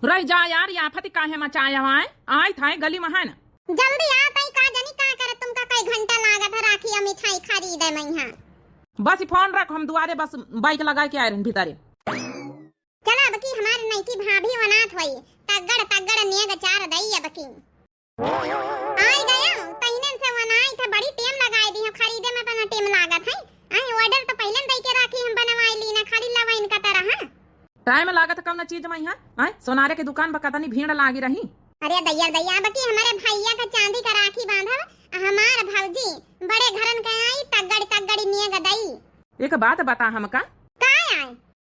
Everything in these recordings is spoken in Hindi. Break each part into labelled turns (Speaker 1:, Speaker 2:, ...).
Speaker 1: रह जा यार, ये आफत काहे मचाया हुआ है? आय था गली में है ना,
Speaker 2: जल्दी आ तई का जनी का करे तुमका कई घंटा लागत है राखी और मिठाई खरीदे में यहां।
Speaker 1: बस फोन रख, हम दुआरे बस बाइक लगा के आए रहे भीतरे।
Speaker 2: चला बकी हमारे नईकी भाभी वनात होई तगड़ तगड़ नेग चार दई अब की आई गया तइने से वनाई था बड़ी टेम लगाई दी है खरीदे में पना टेम लागत है। आई ऑर्डर तो पहले दई के राखी हम बनवाई ली ना खाली लवाइन का तरह
Speaker 1: टाइम लागत कौन चीज में यहाँ आय सोनारे के दुकान पर कतनी भीड़ लागी रही।
Speaker 2: अरे दैया दैया बकी हमारे भैया का चांदी का राखी बांधव हमार भौजी बड़े घरन के आई तगड़ तगड़ी नेग दई।
Speaker 1: एक बात बता हमका,
Speaker 2: का आए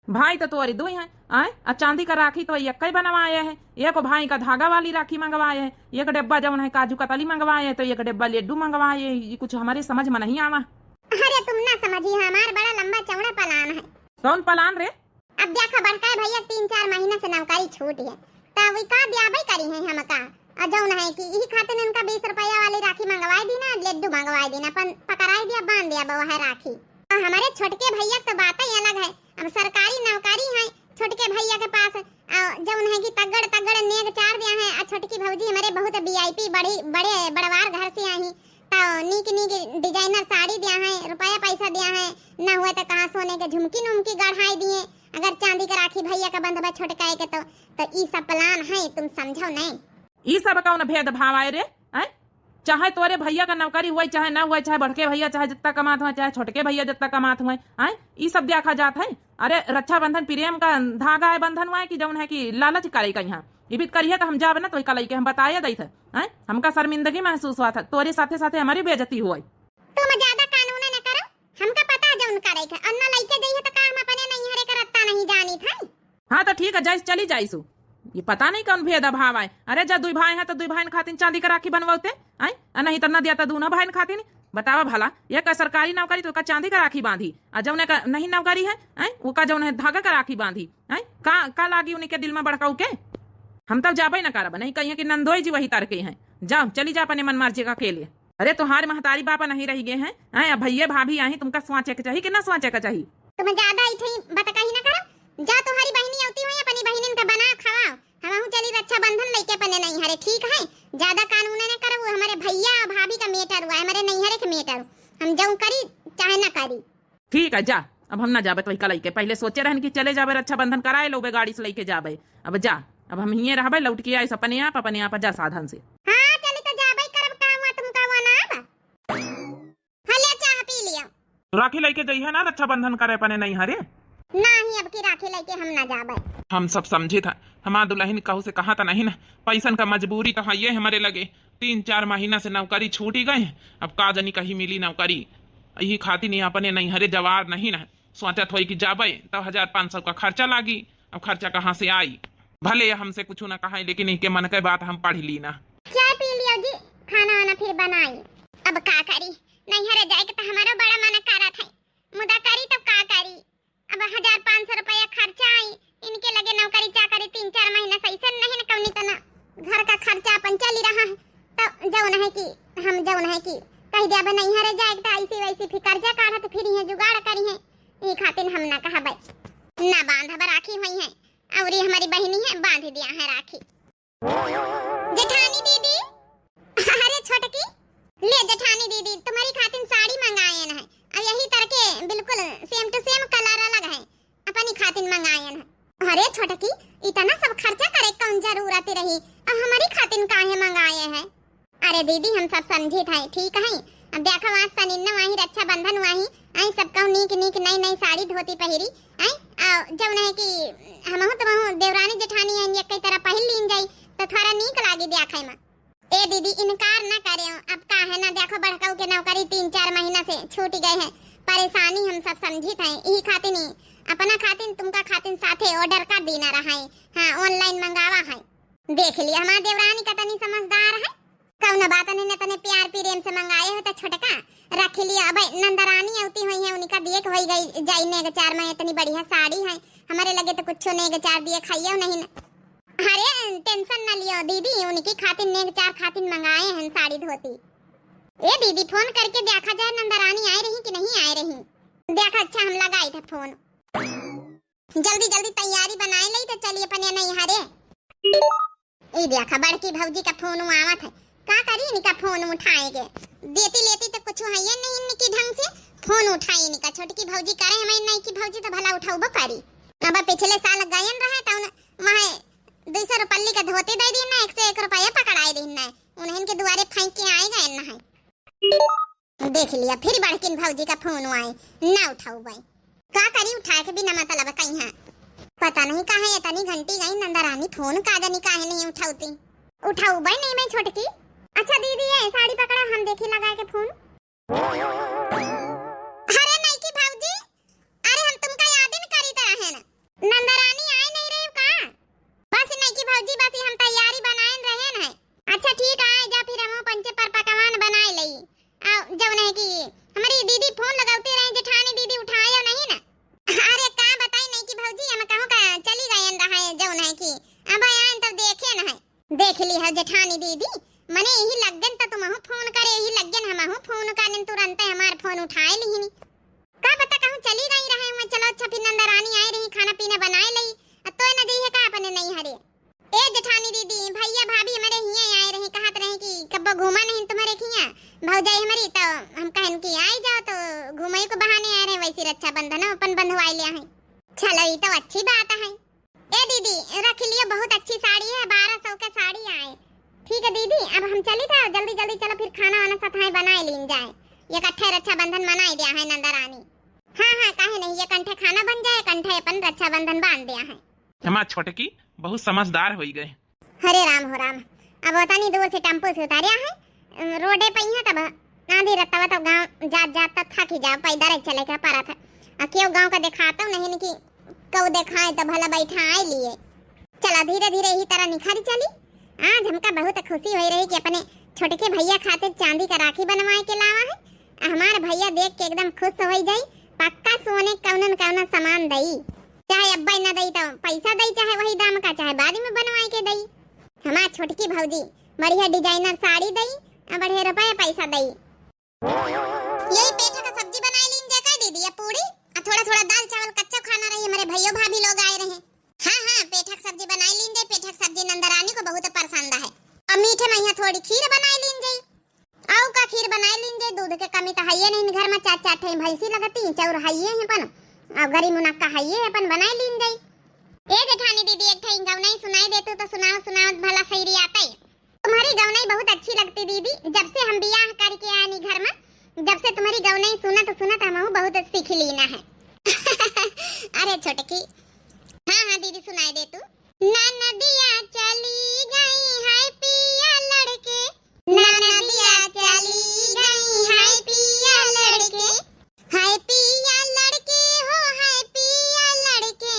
Speaker 1: भाई तो तोरी दो है आय चांदी का राखी तो एक ही बनवाए है। एक भाई का धागा वाली राखी मंगवाए है, एक डिब्बा जवन है काजू कतली मंगवाए है, तो एक डिब्बा लड्डू मंगवाए है। ये कुछ हमारे समझ में नहीं आवा।
Speaker 2: अरे तुम ना समझी हमार बड़ा लंबा चौड़ा प्लान है।
Speaker 1: कौन प्लान रे?
Speaker 2: अब देखो बड़का भैया 3-4 महीना से नौकरी छूट है तब का ब्याह करी है हमका अजौन है कि यही खातिर इनका 20 रुपया वाली राखी मंगवाई दी ना लड्डू मंगवाई दी ना पकड़ाई दिया बांध दिया वह राखी। और हमारे छोटके भैया तो बात ही अलग है, अब सरकारी नौकरी है छोटके भैया के पास जौन है कि तगड़ तगड़ नेग चार दिया है। और छोटकी भौजी हमारे बहुत वीआईपी बड़े बड़वार घर से आई तो नीक नीक डिजाइनर साड़ी दिया है, रुपया पैसा दिया है, ना हुए तो कहाँ सोने के झुमकी नुमकी गढ़ाई दिए। अगर चांदी का राखी भैया का बंधवा छोटकाए के तो ई सब प्लान है तुम समझो नहीं।
Speaker 1: ई सब कौन भेदभाव आए रे? चाहे तोरे भैया का नौकरी हुआ चाहे ना हुआ, चाहे बड़के भैया चाहे जितना कमात हुआ, चाहे छोटके भैया जितना कमात हुआ, ई सब देखा जाता है। अरे रक्षाबंधन प्रेम का धागा है बंधन हुआ है कि जौन है कि लालच करे का यहाँ ये भी करिए तो हम जावे ना तो कल के हम बताया दी थे हमका शर्मिंदगी महसूस हुआ था, तोरे साथे साथे हमारी बेइज्जती हुई।
Speaker 2: तुम ज्यादा कानून न करो, हमका पता जौन करे के अन्ना लइके जइए तो काम अपने नहीं हरे करता नहीं जानी था।
Speaker 1: हाँ तो ठीक है जाइस चली जाइसु, ये पता नहीं कौन भेदभाव आए। अरे जब दुई भाई है तो दुई भाई खातिर चांदी का राखी बनवाते आय नहीं तो न दिया तो दोनों भाई खातिर बतावा भला। ये का सरकारी नौकरी तो का चांदी का राखी बांधी और जौन का नहीं नौकरी है वो का जौन है धागा का राखी बांधी का लागी उनके दिल में भड़काऊ के। हम तब जाबे न करब नहीं कहिए कि नंदोई जी वही तरके हैं, जाओ चली जा अपने मन मर्जी का के लिए। अरे तुम्हारे महतारी बापा नहीं रह गए हैं भैया भाभी आई तुमका सोचे के चाहिए कि ना सोचे का चाहिए।
Speaker 2: तुम ज्यादा इथे बतकही न करो, जा तुम्हारी बहनी आती हुई अपनी बहनिन का बना खवाओ, हमहु चली रक्षाबंधन लेके अपने नहीं हरे ठीक है। ज्यादा कानून न करो, हमारे भैया भाभी का मेटर हुआ हमारे नहीं हरे के मेटर हम जाऊं करी चाहे ना करी।
Speaker 1: ठीक है जा, अब हम ना जाबे तो कल के पहले सोचे रहन कि चले जाबे रक्षाबंधन कराए लोबे गाड़ी से लेके जाबे। अब जा, अब हम हिये रहबे लौट के आए अपने आप जा साधन से।
Speaker 2: हां चली तो जाबे करब काम तुमका वना हले चाह पी लिया।
Speaker 1: राखी लेके जइहे ना रक्षाबंधन करे अपने नहीं हरे
Speaker 2: नहीं अब की राखी लेके हम ना जाबे।
Speaker 1: हम सब समझे था हमार दुल्हन कहू से कहा था नहीं ना, पैसन का मजबूरी तो है हमारे लगे। 3-4 महीना से नौकरी छूट ही गए, अब का जानी कहीं मिली नौकरी। यही खातिर नहीं अपने नहीं हरे जवाब नहीं ना सोचत हो कि जाबे तो 1500 का खर्चा लागी। अब खर्चा कहाँ से आई, भले हमसे कुछ ना कहा लेकिन इनके मन के बात हम पढ़ ली ना।
Speaker 2: चाय पी लिया जी, खाना वाना फिर बनाई। अब का करी नहीं हरे जाए तो हमारा बड़ा मन करा था मुदा करी तब का करी। अब 1500 रुपया खर्चा आई, इनके लगे नौकरी चाकरी 3-4 महीना सही से नहीं न कौनी तना घर का खर्चा अपन चली रहा है। तो जौन है कि हम जौन है कि कह दिया नहीं हरे जाए तो ऐसी वैसी फिर कर्जा काढ़ा तो फिर ये जुगाड़ करी है। ये खातिर हम ना कहा भाई ना बांधा राखी हुई है और ये हमारी बहनी है बांध दिया है राखी। जेठानी दीदी अरे छोटकी ले जेठानी दीदी तुम्हारी खातिर साड़ी मंगाए हैं और यही तरह के बिल्कुल सेम टू सेम कलर अलग है अपनी खातिर मंगाए हैं। अरे छोटकी इतना सब खर्चा करे कौन जरूरत रही और हमारी खातिर काहे मंगाए हैं। अरे दीदी हम सब समझे थे ठीक है। अब देखो आज सनिन्ना वही रक्षाबंधन वही आई सबका नीक नीक नई नई साड़ी धोती पहिरी आई जब है कि हमहु तो देवरानी जेठानी है एक कई तरह पहन लीन जाई तो थोड़ा नीक लागी देखे में। ए दीदी इनकार ना करे, अब का है ना देखो बड़काऊ के नौकरी 3-4 महीना से छूट गए है, परेशानी हम सब समझी थे। यही खातिर नहीं अपना खातिर तुमका खातिर साथे ऑर्डर कर देना रहा है। हाँ ऑनलाइन मंगावा है, देख लिया हमारा देवरानी का तनी समझदार है कौन बात ने तने प्यार प्रेम से मंगाए हो तो छोटका रख लिया। अब नंदरानी आती हुई है उनका दिए हो गई जाई ने 4 में इतनी बढ़िया साड़ी है हमारे लगे तो कुछ ने 4 दिए खाइयो नहीं न। अरे टेंशन न लियो दीदी उनकी खातिर ने 4 खातिर मंगाए हैं साड़ी धोती। ए दीदी फोन करके देखा जाए नंदरानी आए रही कि नहीं आए रही देखा। अच्छा हम लगाए थे फोन, जल्दी जल्दी तैयारी बनाए ली तो चलिए अपने नहीं हरे ई देखा बड़की भौजी का फोन आवत है, का करी इनका फोन उठाएंगे, देती लेती तो कुछ है नहीं इनकी ढंग से फोन उठाई इनका। छोटकी भौजी करे हमारी नहीं की भौजी तो भला उठाऊबो करी। अब पिछले साल गयन रहा था वहां 200 रुपये का धोती दे दी ना, 101 रुपया पकड़ाई दी ना, उन्हें के दुआरे फेंक के आए गए ना है। देख लिया फिर बड़किन भौजी का फोन आए ना उठाऊ भाई, का करी उठा के बिना मतलब कहीं है पता नहीं कहा है। इतनी घंटी गई नंदरानी फोन का जानी काहे नहीं उठाऊती, उठाऊ भाई नहीं मैं छोटकी। अच्छा दीदी ये साड़ी पकड़ा हम देखी लगा के फोन। अरे नहीं की भौजी, अरे हम तुमका याद ही नहीं करी तरह है ना, नंदरानी आए नहीं रही का? बस नहीं की भौजी बस हम तैयारी बनाए रहे हैं। अच्छा ठीक आए जा फिर हम पंचे पर पकवान बनाए लई। जब नहीं की हमारी दीदी फोन लगाती रही जेठानी दीदी उठाया नहीं ना। अरे का बताई नहीं की भौजी हम कहूं का चली गई रहा है जब नहीं की अब आए तब देखे ना है, देख ली है जेठानी दीदी मने यही लगन त तुम फोन करे यही लगन हम फोन करने तुरंत हमार फोन उठाए ली का पता कहूं चली गई रहे मैं। चलो अच्छा फिर नंदरानी आई रही खाना पीना बनाए लई तो न जइए का अपने नहीं हरे। ए जेठानी दीदी भैया भाभी हमारे हिया आए रहे कहत रहे कि कब घुमा नहीं तुम्हारे खिया भौजाई हमारी तो हम कहन की आई जाओ तो घुमाई को बहाने आए रहे वैसी रक्षाबंधन अपन बंधवाई ले हैं। चलो ये तो अच्छी बात है। ए दीदी रख लियो बहुत अच्छी साड़ी है 1200 का साड़ी आए। ठीक है दीदी अब हम चली था जल्दी जल्दी चलो फिर खाना वाना सफाई बनाए लीन जाए, ये कट्ठे रक्षाबंधन मनाई दिया है नंदरानी। हाँ हाँ काहे नहीं, ये कंठे खाना बन जाए कंठे अपन रक्षाबंधन बांध दिया है।
Speaker 3: हमार छोटकी बहुत समझदार हो गए।
Speaker 2: हरे राम हो राम। अब पता नहीं दूर से टेम्पो से उतारिया है रोडे पे ही तब आंधी रत्ता तब गांव जात जात तक थक ही जाओ पैदल ही चले का पारा था। क्यों गांव का दिखाता हूं नहीं कि कब दिखाए तो भला बैठा आए लिए। चला धीरे धीरे ही तरह निखारी चली। आज हमका बहुत खुशी हो रही कि अपने छोटे भैया खातिर चांदी का राखी बनवाए के लावा है। हमारे भैया देख के एकदम खुश हो जाई, पक्का सोने कौन कौन सामान दई, चाहे अब्बा न दई तो पैसा दई, चाहे वही दाम का चाहे बाद में बनवाए के दई। हमार छोटकी भौजी बढ़िया डिजाइनर साड़ी दई और बढ़िया रुपया पैसा दई। यही पेठा का सब्जी बनाई लीन जका दीदी या पूरी और थोड़ा थोड़ा दाल चावल कच्चा खाना रही। हमारे भैया भाभी लोग आए रहे। हाँ हाँ पेठा का सब्जी बनाई लीन जाए, पेठा का सब्जी नंदरानी को बहुत पसंद है। और मीठे में यहाँ थोड़ी खीर बनाई लीन जाए, आओ का खीर बनाई लीन जाए। दूध के कमी तो है नहीं घर में, 4-4 ठे भैंसी लगती चौर है अपन और गरी मुनक्का है अपन बनाई लीन जाए। ए जेठानी दीदी एक ठे गाँव नहीं सुनाई देते तो सुनाओ सुनाओ भला सही आता है। तुम्हारी गौनाई बहुत अच्छी लगती दीदी, जब से हम बियाह करके आनी घर में जब से तुम्हारी गौनाई सुनत हम बहुत सीख लीना है। अरे छोटकी हाँ हाँ दीदी सुनाई दे तू। नदिया चली गई हाय पिया लड़के, नदिया चली गई हाय पिया लड़के, हाय पिया लड़के हो हाय पिया लड़के,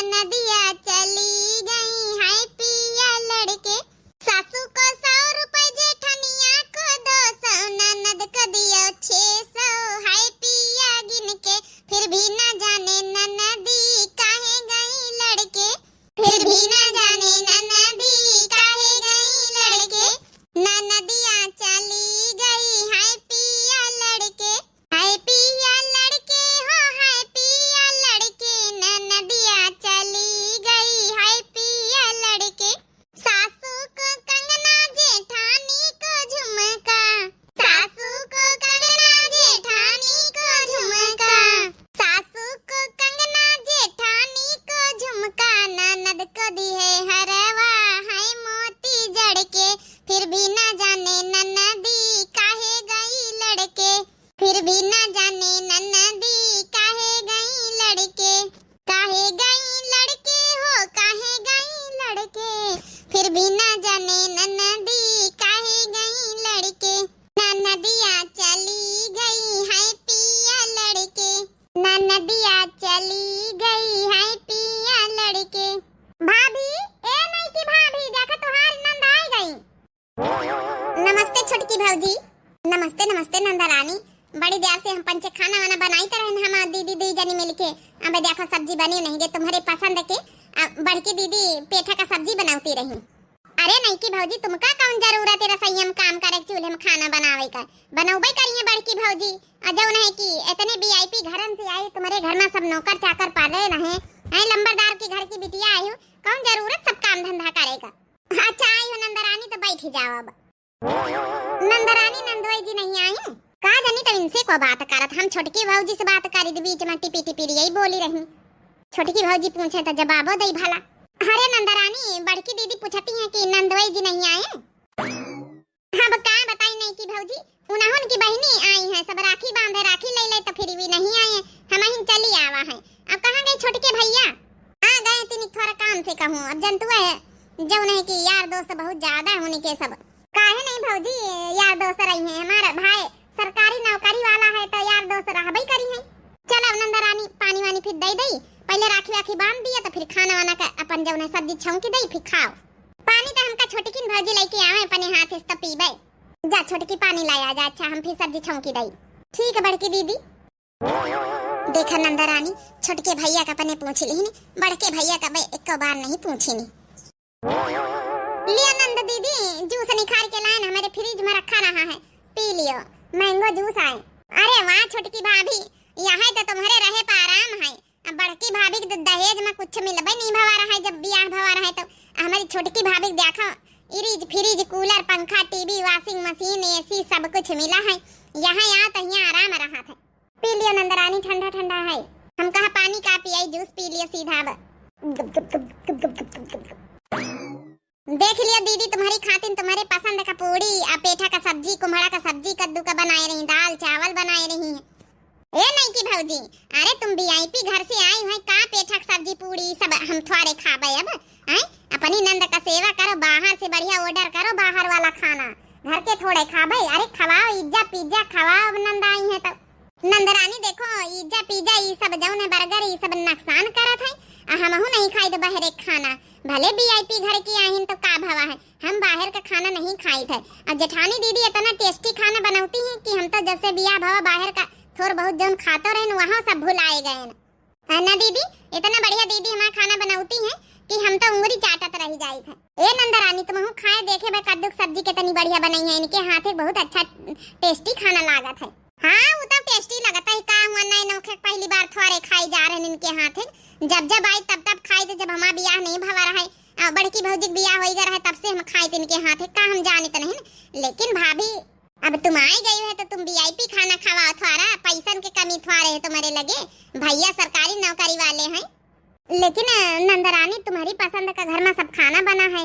Speaker 2: नदिया चली गई हाय पिया लड़के। सासू को 100 रुपए जेठनिया को 200, ननद को दियो 600 हाय पिया गिन के, फिर भी न जाने ननदी काहे गई लड़के, फिर भी न जाने ननदी काहे गई लड़के। ननदिया चली गई हाय पिया लड़के, हाय पिया लड़के हो हाय पिया लड़के, ननदिया चली गई हाय पिया लड़के। सासू को कंगना जेठानी को झुमका, सासू को कंगना जेठानी को झुमका, सासू को कंगना जेठानी को झुमका, ननद को दिए हरवा है मोती जड़ के, फिर भी न जाने ननदी काहे गई लड़के, फिर भी न जाने ननदी काहे गई लड़के, काहे गई लड़के हो काहे गई लड़के, फिर भी न जाने ननदी काहे गई लड़के। ननदिया चली गई हाय पिया लड़के, ननदिया चली गई हाय पिया लड़के। भाभी ए नहीं की भाभी देखा तुम्हारी नंद आ गई। नमस्ते छोटकी भौजी। नमस्ते नमस्ते नंदरानी, बड़ी देर से हम पंचे खाना वाना बनाई तरह हम दीदी दी जनी मिलके। अब देखो सब्जी बनी नहीं गे तुम्हारे पसंद के, बड़की दीदी पेठा का सब्जी बनाती रही। अरे नहीं की भौजी तुमका कौन जरूरत है रसोईया काम करे चूल्हे में खाना बनावे का, बनौबे करिए बड़की भौजी। अजौ नहीं की इतने वीआईपी घरन से आई, तुम्हारे घर में सब नौकर चाकर पाले रहे हैं, लंबरदार के घर की बिटिया आई हो, कौन जरूरत सब काम धंधा करेगा। आओ अब। नंदरानी नंदोई जी नहीं आई हैं? का जानी तो इनसे को बात करत, हम छोटकी भौजी से बात करी दी, बीच में टिपी टिपी यही बोली रही। छोटकी भौजी पूछे तो जवाबो दई भला। अरे नंदरानी, बड़की दीदी पूछती हैं कि नंदोई जी नहीं आए हैं? अब का बताई नहीं कि भौजी उन्होंने की बहनी आई हैं, सब राखी बांधे, राखी ले ले तो फिर भी नहीं आए हैं, हम ही चली आवा है। अब कहाँ गए छोटके भैया? आ गए तीन थोड़ा काम से कहूँ, अब जनतु है जो नहीं कि यार दोस्त बहुत ज्यादा होने के सब। काहे नहीं भौजी, यार दोस्त रही हैं, हमारा भाई सरकारी नौकरी वाला है तो यार दोस्त रहबई करी है। चलो नंदरानी पानी वानी फिर दे दई, पहले राखी वाखी बांध दिया तो फिर खाना वाना का अपन जौन सब्जी छौंकी दई, फिर खाओ। पानी तो हमका छोटकी भौजी लेके आवे अपने हाथ से पीबे। जा छोटकी पानी लाया जा, अच्छा हम फिर सब्जी छौंकी दई। ठीक है बड़की दीदी। देखा नंदरानी, छोटके भैया का अपने पूछ ली, बड़के भैया का एक बार नहीं पूछी नहीं। लिया नंद दीदी, जूस निकाल के लाए, हमारे फ्रिज में रखा रहा है, पी लियो, मैंगो जूस आए। अरे वाह छोटकी भाभी, यहाँ तो तुम्हारे रहे पर आराम है। अब बड़की भाभी के दहेज में कुछ मिलबे नहीं भवा रहा है, जब ब्याह भवा रहा है तो हमारी छोटकी भाभी देखो फ्रिज फ्रिज कूलर पंखा टीवी वॉशिंग मशीन एसी सब कुछ मिला है। यहाँ यहाँ तो यहाँ आराम रहा था। पी लियो नंदरानी, ठंडा ठंडा है। हम कहा पानी का पियाई, जूस पी लियो सीधा। देख लियो दीदी, तुम्हारी खातिन तुम्हारे पसंद का पूड़ी और पेठा का सब्जी, कुम्हड़ा का सब्जी, कद्दू का बनाए रही, दाल चावल बनाए रही है। ए नहीं की भौजी, अरे तुम वीआईपी घर से आई हो, का पेठा का सब्जी पूड़ी सब हम थोड़े खाबे अब हैं? अपनी नंद का सेवा करो, बाहर से बढ़िया ऑर्डर करो बाहर वाला खाना, घर के थोड़े खाबे। अरे खवाओ, इज्जा पिज्जा खवाओ, अब नंद आई है तो। नंदरानी देखो, इज्जा पिज्जा ये सब जौन बर्गर ये सब नुकसान करत है, हमहु नहीं खाई तो बाहर एक खाना, भले वीआईपी घर की आहिन तो का भवा है, हम बाहर का खाना नहीं खाई थे। और जेठानी दीदी इतना टेस्टी खाना बनाती हैं कि हम तो जैसे बिया भवा बाहर का थोड़ा बहुत जौन खाते रहे वहाँ सब भुलाए गए है ना दीदी। इतना बढ़िया दीदी हमारा खाना बनाती हैं कि हम तो उंगली चाटत रह जाई थे। ए नंदरानी, तुम खाए देखे बे कद्दू सब्जी कितनी बढ़िया बनाई है, इनके हाथ बहुत अच्छा टेस्टी खाना लागत है। हाँ वो तो टेस्टी लगता है, का हुआ नए नौखे पहली बार थोड़े खाई जा रहे हैं इनके हाथ। जब जब आई तब तब खाई थे, जब हमारा ब्याह नहीं भवा रहा है, बड़की भौजी ब्याह हो गया है तब से हम खाए थे इनके हाथ, का हम जाने तो नहीं। लेकिन भाभी अब तुम आई गई है तो तुम वीआईपी खाना खवाओ, थोड़ा पैसन के कमी थोड़े है तुम्हारे लगे, भैया सरकारी नौकरी वाले हैं। लेकिन नंदरानी तुम्हारी पसंद का घर में सब खाना बना है,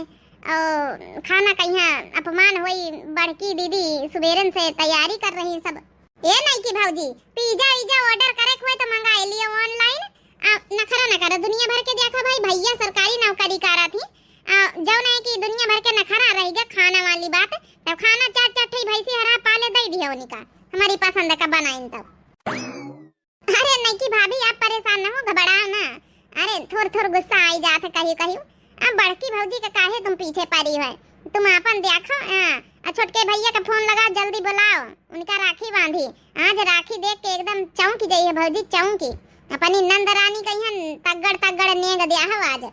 Speaker 2: और खाना कहीं अपमान हुई, बड़की दीदी सुबेरन से तैयारी कर रही सब। ये नहीं कि भौजी पिज्जा विज्जा ऑर्डर करे हुए तो मंगा लियो ऑनलाइन, नखरा न करो, दुनिया भर के देखो भाई भैया सरकारी नौकरी करा थी, जो नहीं कि दुनिया भर के नखरा रहेगा खाना वाली बात, तब खाना चाट चाट भैंसी हरा पाले दे दिया उनका, हमारी पसंद का बनाइन तब। अरे नहीं कि भाभी आप परेशान न हो, घबराओ ना, अरे थोड़ थोड़ गुस्सा आई जात कहीं कहीं। अब बड़की भौजी का काहे तुम पीछे पड़ी है, तुम अपन देखो, छोटके भैया का फोन लगा, जल्दी बुलाओ, उनका राखी बांधी। आज राखी देख के एकदम चौंक गई है भौजी, चौंकी। अपनी नंदरानी कहीं तगड़ तगड़ नेग दिया हो आज।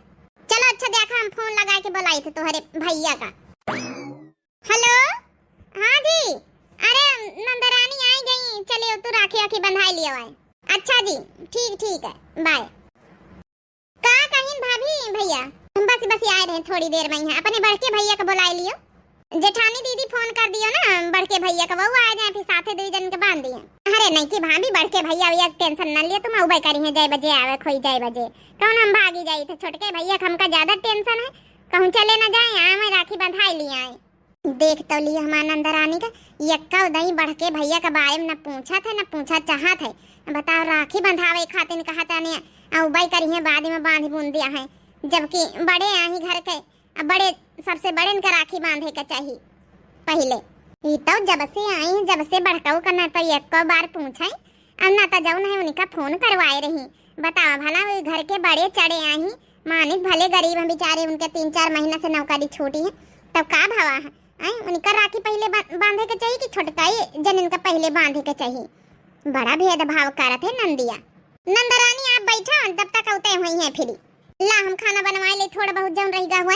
Speaker 2: चलो अच्छा देखो, हम फोन लगा के बुलाई थे तुम्हारे भैया का। हेलो, हाँ जी, अरे नंदरानी आई गई, चलिए तू राखी वाखी बंधा लियो आए। अच्छा जी, ठीक ठीक है, बाय। का कहीं भाभी भैया, हम बस बस आए रहे थोड़ी देर में यहाँ, अपने बड़के भैया को बुला लियो, जेठानी दीदी फोन कर दियो ना बड़के भैया का, वो आ जाए फिर साथे दो जन के बांध दिए। अरे नहीं कि भाभी बड़के भैया भैया टेंशन न लियो, तुम उबे करी है, जय बजे आवे खोई जय बजे, कौन हम भागी जाई थे, छोटके भैया का हमका ज्यादा टेंशन है, कहूँ चले न जाए, यहाँ में राखी बंधाई लिया है। देख तो लियो हमारा नंदरानी का, यक्का उदई बड़के भैया के बारे में न पूछा थे न पूछा चाहत है, बताओ राखी बंधावे खातिर कहा था ने उबे करी है, बाद में बांध बूंद दिया है, जबकि बड़े आही घर के, बड़े सबसे बड़े इनका राखी बांधे का चाहिए पहले। ये तो जब से आई हैं, जब से बड़काऊ करना तो एक बार पूछा, अब ना तो जाऊँ है उनका फोन करवाए रही, बताओ भला वो घर के बड़े चढ़े आई, मानिक भले गरीब हैं बेचारे, उनके 3-4 महीना से नौकरी छूटी है, तब का भवा है, उनका राखी पहले बांधे के चाहिए कि छोटका जन इनका पहले बांधे के चाहिए। बड़ा भेदभाव करत है नंदिया। नंदरानी आप बैठो, तब तक उते हुई है फिर ला हम खाना बनवाए ले, थोड़ा बहुत जौन रहेगा हुआ।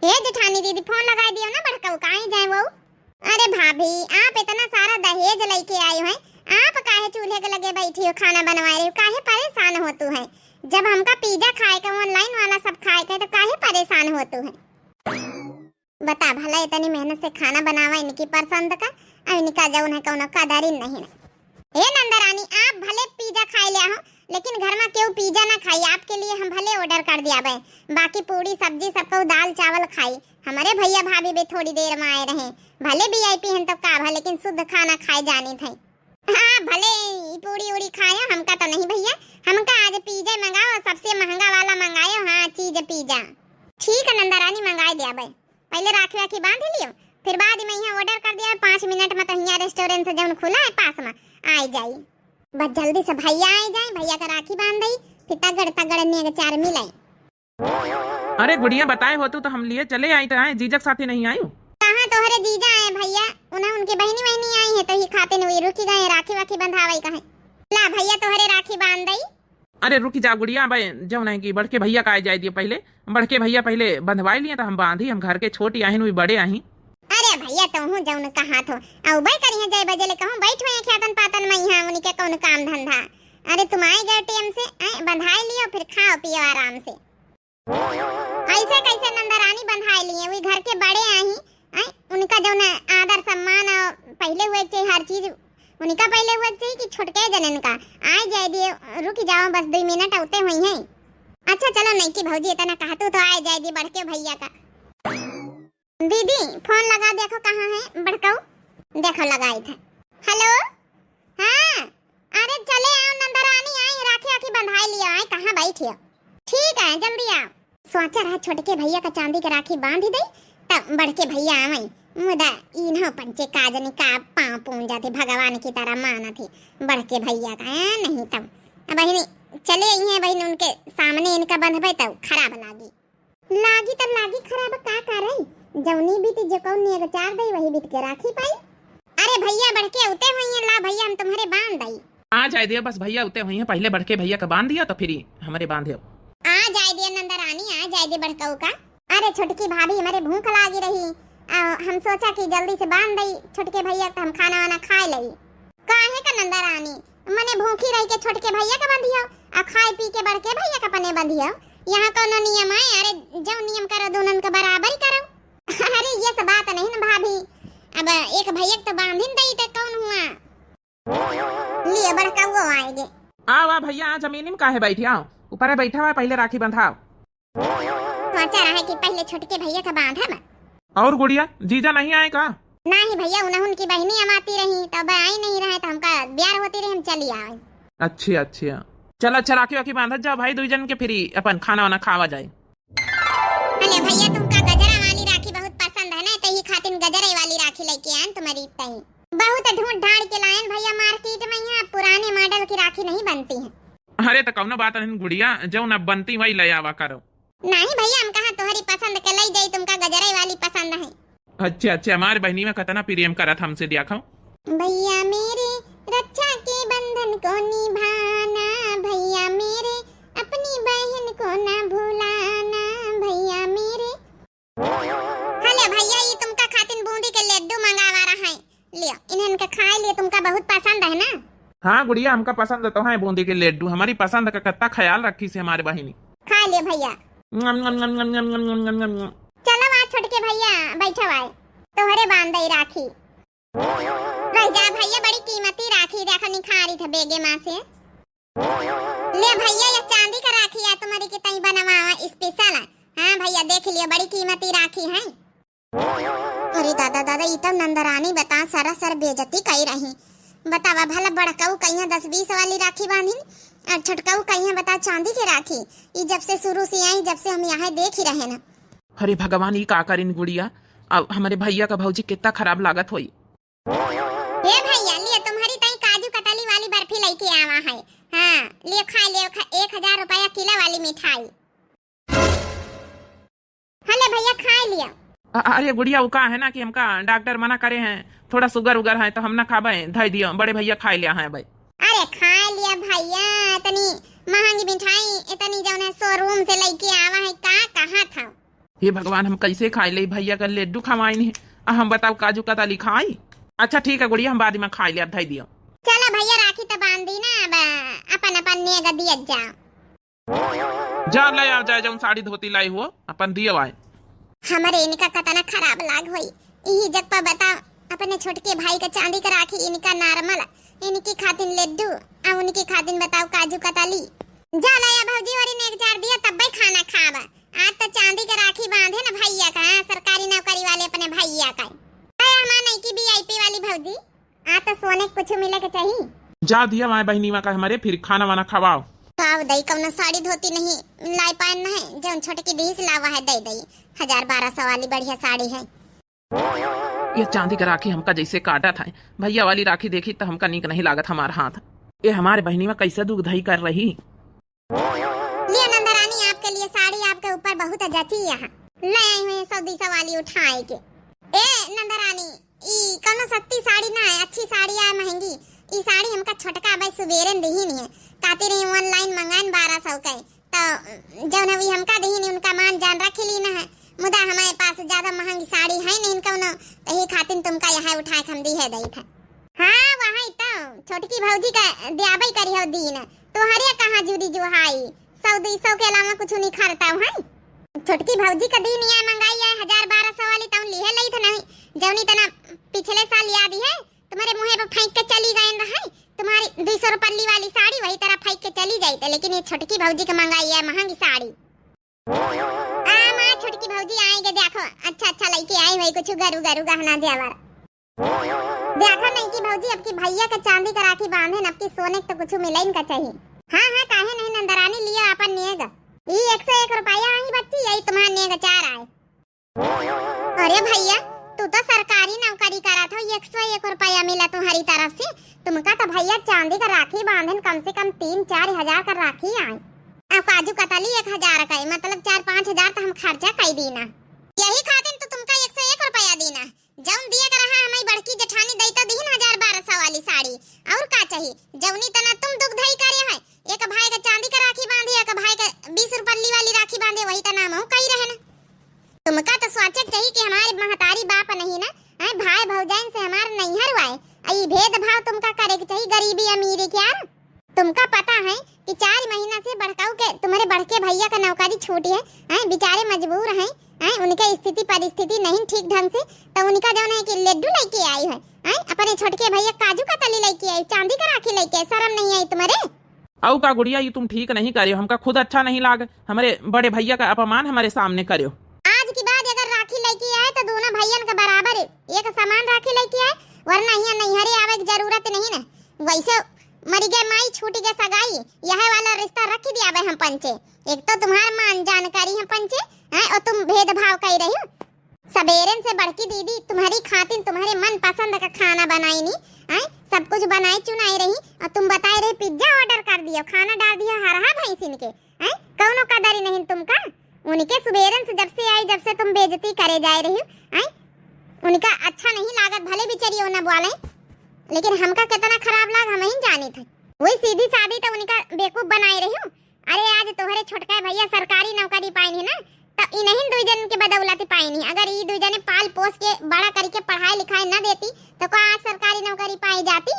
Speaker 2: हे जेठानी दीदी फोन लगा दियो ना बड़का, कहीं जाए वो। अरे भाभी आप इतना सारा दहेज लेके आई हो, आप काहे चूल्हे के लगे बैठी हो खाना बनवा रही हो, काहे परेशान हो तू है, जब हमका पिज्जा खाए का ऑनलाइन वाला सब खाए का तो काहे परेशान हो तू है। बता भला इतनी मेहनत से खाना बनावा इनकी पसंद का और इनका जौन है कौन कदारी नहीं है। ए नंदरानी आप भले पिज्जा खाई लिया हो लेकिन घर में क्यों पिज्जा ना खाई, आपके लिए हम भले ऑर्डर कर दिया भाई, बाकी पूरी सब्जी सबको दाल चावल खाई। हमारे भैया भाभी भी थोड़ी देर में आए रहे, भले वीआईपी हैं तब का भा लेकिन शुद्ध खाना खाए जानी थी। हाँ भले पूरी उड़ी खाया, हमका तो नहीं भैया, हमका आज पिज्जा मंगाओ, सबसे महंगा वाला मंगायो। हाँ चीज पिज्जा ठीक है नंदरानी मंगाई दिया भाई, पहले राखी राखी बांध लियो फिर बाद में यहाँ ऑर्डर कर दिया 5 मिनट में तो यहाँ रेस्टोरेंट से जौन खुला है पास में आई जाई, बस जल्दी से भैया आ जाए, भैया का राखी बांध दई फिर तगड़ तगड़ ने चार मिलाई।
Speaker 3: अरे गुड़िया बताए हो तो हम लिए चले आई तो आए, जीजक साथे नहीं आई।
Speaker 2: कहाँ तोहरे जीजा आए भैया, उन्हें उनकी बहनी वहनी आई है तो ही खाते हुए रुकी गए, राखी वाखी बंधावाई कहे ला भैया तोहरे राखी बांध दई।
Speaker 3: अरे रुकी जा गुड़िया भाई, जो नहीं की बड़के भैया का आ जाए दिए पहले, बड़के भैया पहले बंधवाई लिए तो हम बांधी, हम घर के छोटी आहिन हुई बड़े आही।
Speaker 2: अरे भैया तो हूँ जौन कहा थो औ भाई करी है जय बजे ले कहूँ बैठ हुए ख्यातन पातन में यहाँ उनके कौन काम धंधा। अरे तुम आई गए टीएम से बंधाई लियो फिर खाओ पियो आराम से। ऐसे कैसे नंदरानी बंधाई लिए, वही घर के बड़े आई उनका जौन आदर सम्मान पहले हुए चाहिए, हर चीज उनका पहले हुआ चाहिए कि छोटके जनन का आए जाए दिए, रुक जाओ बस 2 मिनट आते हुई हैं। अच्छा चलो नहीं की भौजी इतना कहतू तो आए जाए दी बड़के भैया का। दीदी फोन लगा देखो कहाँ है बड़काऊ, देखो लगाई था। हेलो हाँ अरे चले आओ नंदरानी आई, राखी आखी बंधाई लियो, आए कहाँ बैठी हो? ठीक है जल्दी आओ। सोचा रहा छोटके भैया का चांदी का राखी बांध ही दई तब बड़के भैया आवे, मुदा इन्हों पंचे काजनी का पाँव पूंजा थे भगवान की तरह माना थी बड़के भैया का नहीं तब बहनी चले आई है बहन उनके सामने इनका बंधबे तब खराब लागी तब लागी खराब का कर रही जौनी बीत जो कौन ने चार दई वही बीत के राखी पाई। अरे भैया बढ़के उते हुई हैं, ला भैया हम तुम्हारे बांध दई।
Speaker 3: आ जाए दिया बस भैया उते हुई हैं, पहले बढ़के भैया का बांध दिया तो फिर हमारे बांधे।
Speaker 2: आ जाए दिया नंदरानी आ जाए दे बढ़काऊ का। अरे छोटकी भाभी हमारे भूख लागी रही, हम सोचा कि जल्दी से बांध दई छोटके भैया तो हम खाना वाना खाए लई। काहे का नंदरानी मने भूखी रही के छोटके भैया का बंधियो आ खाए पी के बढ़के भैया का पने बंधियो, यहाँ कोनो नियम है? अरे जो नियम करो दोनों का बराबर ही करो। अरे ये सब बात नहीं ना भाभी, अब एक भैया तो बांधिन दई तो कौन हुआ लिए बड़का वो आएंगे।
Speaker 3: आओ भैया आ जमीन में काहे बैठी, आओ ऊपर बैठा हुआ पहले राखी बंधाओ।
Speaker 2: सोचा रहा कि पहले छोटके भैया का बांधा बा।
Speaker 3: और गुड़िया जीजा नहीं आए का?
Speaker 2: नहीं भैया उनकी बहनी amaती रही तब आई नहीं रहे तो हमका ब्याह होती रही हम चली आए।
Speaker 3: अच्छा अच्छा चल अच्छा राखी वाखी बांधत जाओ भाई, 2 जन के फिर अपन खाना वाना खावा जाए।
Speaker 2: अरे भैया तुमका गजरा वाली राखी बहुत पसंद है ना, तही खातिर गजरे वाली राखी लेके आए तुम्हारी तही। बहुत ढूंढ ढाड़ के लाए भैया, मार्केट में यहाँ पुराने मॉडल की राखी नहीं बनती है।
Speaker 3: अरे तो कौनो बात नहीं गुड़िया, जो न बनती वही ले आवा करो।
Speaker 2: नहीं भैया हम कहा तुम्हारी पसंद के लई जाई, तुमका गजरे वाली पसंद है।
Speaker 3: अच्छा अच्छा हमारे बहनी में कतना प्रेम करत हमसे देखो।
Speaker 2: भैया मेरे रक्षा के बंधन को निभाना, भैया मेरे अपनी बहन को ना भुलाना, भैया मेरे। हेलो भैया ये तुमका खातिन बूंदी के लड्डू मंगावा रहा है, लियो इन्हें का खाए लिए, तुमका बहुत पसंद है ना?
Speaker 3: हाँ गुड़िया हमका पसंद तो है बूंदी के लड्डू, हमारी पसंद का कितना ख्याल रखी से हमारे बहनी।
Speaker 2: खा ले भैया। चलो वहाँ छोटके भैया बैठो आए तोहरे बांध दई राखी। रह जा भैया बड़ी कीमती राखी देखा निखारी था बेगे माँ से। ले भैया ये चांदी का राखी है तुम्हारी की तई बनवावा स्पेशल है। हाँ भैया देख लियो बड़ी कीमती राखी है। अरे दादा दादा ये तो नंदरानी बता सरासर बेइज्जती कही रही, बतावा भला बड़काऊ कहिया 10-20 वाली राखी बांधिन और छोटकाऊ कहिया बता चांदी की राखी। ये जब से शुरू से आई जब से हम यहाँ देख ही रहे ना।
Speaker 3: अरे भगवान ये का करिन गुड़िया, अब हमारे भैया का भौजी कितना खराब लागत हुई।
Speaker 2: हे भैया लिए तुम्हारी तई काजू कतली वाली बर्फी लेके आवा है। हाँ लिए खा ले 1000 रुपया किलो वाली मिठाई। हेलो भैया खा लिया।
Speaker 3: अरे गुड़िया वो का है ना कि हमका डॉक्टर मना करे हैं थोड़ा शुगर उगर है तो हम ना खाबे, धई दियो बड़े भैया खा लिया है भाई।
Speaker 2: अरे खा लिया भैया, इतनी महंगी मिठाई इतनी जौन है शोरूम से लेके आवा है का कहा था।
Speaker 3: हे भगवान हम कैसे खाई ले, भैया का लड्डू खवाई नहीं हम बताओ काजू कतली खाई। अच्छा ठीक है गुड़िया हम बाद में खा लिया, धई दियो।
Speaker 2: चलो भैया राखी तो बांध दी ना, अब अपन नेगा दिया जाओ।
Speaker 3: जा ले आओ जाए जो साड़ी धोती लाई हो अपन दियो आए।
Speaker 2: हमारे इनका कतना खराब लाग होई। यही जग पर बताओ अपने छोटके भाई का चांदी का राखी, इनका नॉर्मल, इनकी खातिन लड्डू और उनकी खातिन बताओ काजू कतली। जा लाया भौजी और इन्हें 1 जार दिया तब खाना खावा। आज तो चांदी का राखी बांधे ना भैया का, सरकारी नौकरी वाले अपने भैया का। हमारा नहीं की वीआईपी वाली भौजी, आज तो सोने कुछ मिले के चाहिए।
Speaker 3: जा दिया माए बहनी का हमारे, फिर खाना वाना खवाओ।
Speaker 2: काव दई कौन साड़ी धोती नहीं लाई पान ना है, जौन छोटकी दीस लावा है दई दई 1000-1200 वाली बढ़िया साड़ी है।
Speaker 3: ये चांदी का राखी हमका जैसे काटा था, भैया वाली राखी देखी तो हमका नीक नहीं लागत हमारा हाथ। ये हमारे बहनी में कैसे दूध दही कर रही।
Speaker 2: लिया नंदा रानी आपके लिए साड़ी आपके ऊपर बहुत जची यहाँ ले आई हुई 100-200 वाली उठाए के। ए नंदा रानी ई कौनो सस्ती साड़ी ना है, अच्छी साड़ी है महंगी। ई साड़ी हमका छोटका भाई सुबेरे दही नहीं है, काती रही ऑनलाइन मंगाइन 1200 के, तो जौन अभी हमका दही नहीं उनका मान जान रखी ली ना है। मुदा हमारे पास ज्यादा महंगी साड़ी है नहीं कौनो, यही खातिन तुमका यहाँ उठाए हम दी है दई था। हाँ वही तो छोटकी भौजी का दियाबई करी हो दीन, तो हरिया कहाँ जुड़ी जो हाई 100-200 के अलावा कुछ नहीं खरता है। छोटकी भौजी का दी नहीं मंगाई है 1000-1200 वाली, तो लिए लई था नहीं जौनी तना पिछले साल याद है तुम्हारे मुंह पे फेंक के चली गए रहे, तुम्हारी 200 रुपये वाली साड़ी वही तरह फेंक के चली जाती, लेकिन ये छोटकी भौजी का मंगाई है महंगी साड़ी। माँ छोटकी भौजी आएंगे देखो, अच्छा लेके आई हुई कुछ गरू गहना जेवर। देखो नहीं की भौजी अब की भैया का चांदी का राखी बांधे न, अब की सोने तो कुछ मिले इनका चाहिए। हाँ काहे नहीं नंदरानी लिया अपन नेग, ये 101 रुपया आई बच्ची, यही तुम्हारा नेग 4 आए। अरे भैया तू तो सरकारी नौकरी करा था, 101 रुपया मिला तुम्हारी तरफ से, तुमका तो भैया चांदी का राखी बांधन कम से कम 3-4 हजार का राखी आई। अब काजू कतली 1000 का, मतलब 4-5 हजार तो हम खर्चा कर दीना, यही खातिर तो तुमका 101 रुपया दीना। जौन दिया कर रहा हमारी बड़की जेठानी दैता दीन 1000-1200 वाली साड़ी, और का चाहिए जौनी तना तुम दुख धई करे है। एक भाई का चांदी का राखी बांधे, एक भाई का 20 रुपये वाली राखी बांधे, वही तना हम कही रहे ना। तुमका तो सोचक चाहिए कि हमारे महतारी बाप नहीं ना, भाई भौजाइन से हमारा नहीं हरवाए, आई भेदभाव तुमका करे के चाहिए गरीबी अमीरी के यार। तुमका पता है कि 4 महीना से बड़काऊ के तुम्हारे बड़के भैया का नौकरी छूटी है, बेचारे मजबूर हैं, उनके स्थिति परिस्थिति नहीं ठीक ढंग से, तो उनका जो है कि लड्डू लेके आई है, अपने छोटके भैया काजू का तली लेके आई, चांदी का राखी लेके, शर्म नहीं आई तुम्हारे?
Speaker 3: औ का गुड़िया ये तुम ठीक नहीं करियो, हमका खुद अच्छा नहीं लाग, हमारे बड़े भैया का अपमान हमारे सामने करियो।
Speaker 2: आज की बात अगर राखी लेके आए तो दोनों भैया के बराबर एक समान राखी लेके आए, वरना यहाँ नैहरे आवे की जरूरत नहीं ना। वैसे मरी गए माई छूटी गए सगाई, यह वाला रिश्ता रख दिया हम पंचे। एक तो तुम्हारा मान जानकारी है पंचे, और तुम भेदभाव कर रही हो। सवेरे से बड़की दीदी तुम्हारी खातिन तुम्हारे मन पसंद का खाना बनाई नहीं, सब कुछ बनाई चुनाई रही, और तुम बताए रहे पिज्जा ऑर्डर कर दियो, खाना डाल दिया हरहा भैंसिन के, कौनो कदर नहीं तुमका। उनके सवेरे से जब से आई, जब से तुम बेइज्जती करे जा रही हो, उनका अच्छा नहीं लागत, भले बेचारी ना बोले, लेकिन हमका कितना खराब लाग हम ही जाने थे। वही सीधी सादी तो उनका बेवकूफ बनाए रही हूँ। अरे आज तुम्हारे छोटका भैया सरकारी नौकरी पाई नहीं ना, तो इन्हीं 2 जन के बदौलत पाई नहीं। अगर ये 2 जने पाल पोस के बड़ा करके पढ़ाई लिखाई न देती तो क्या आज सरकारी नौकरी पाई जाती?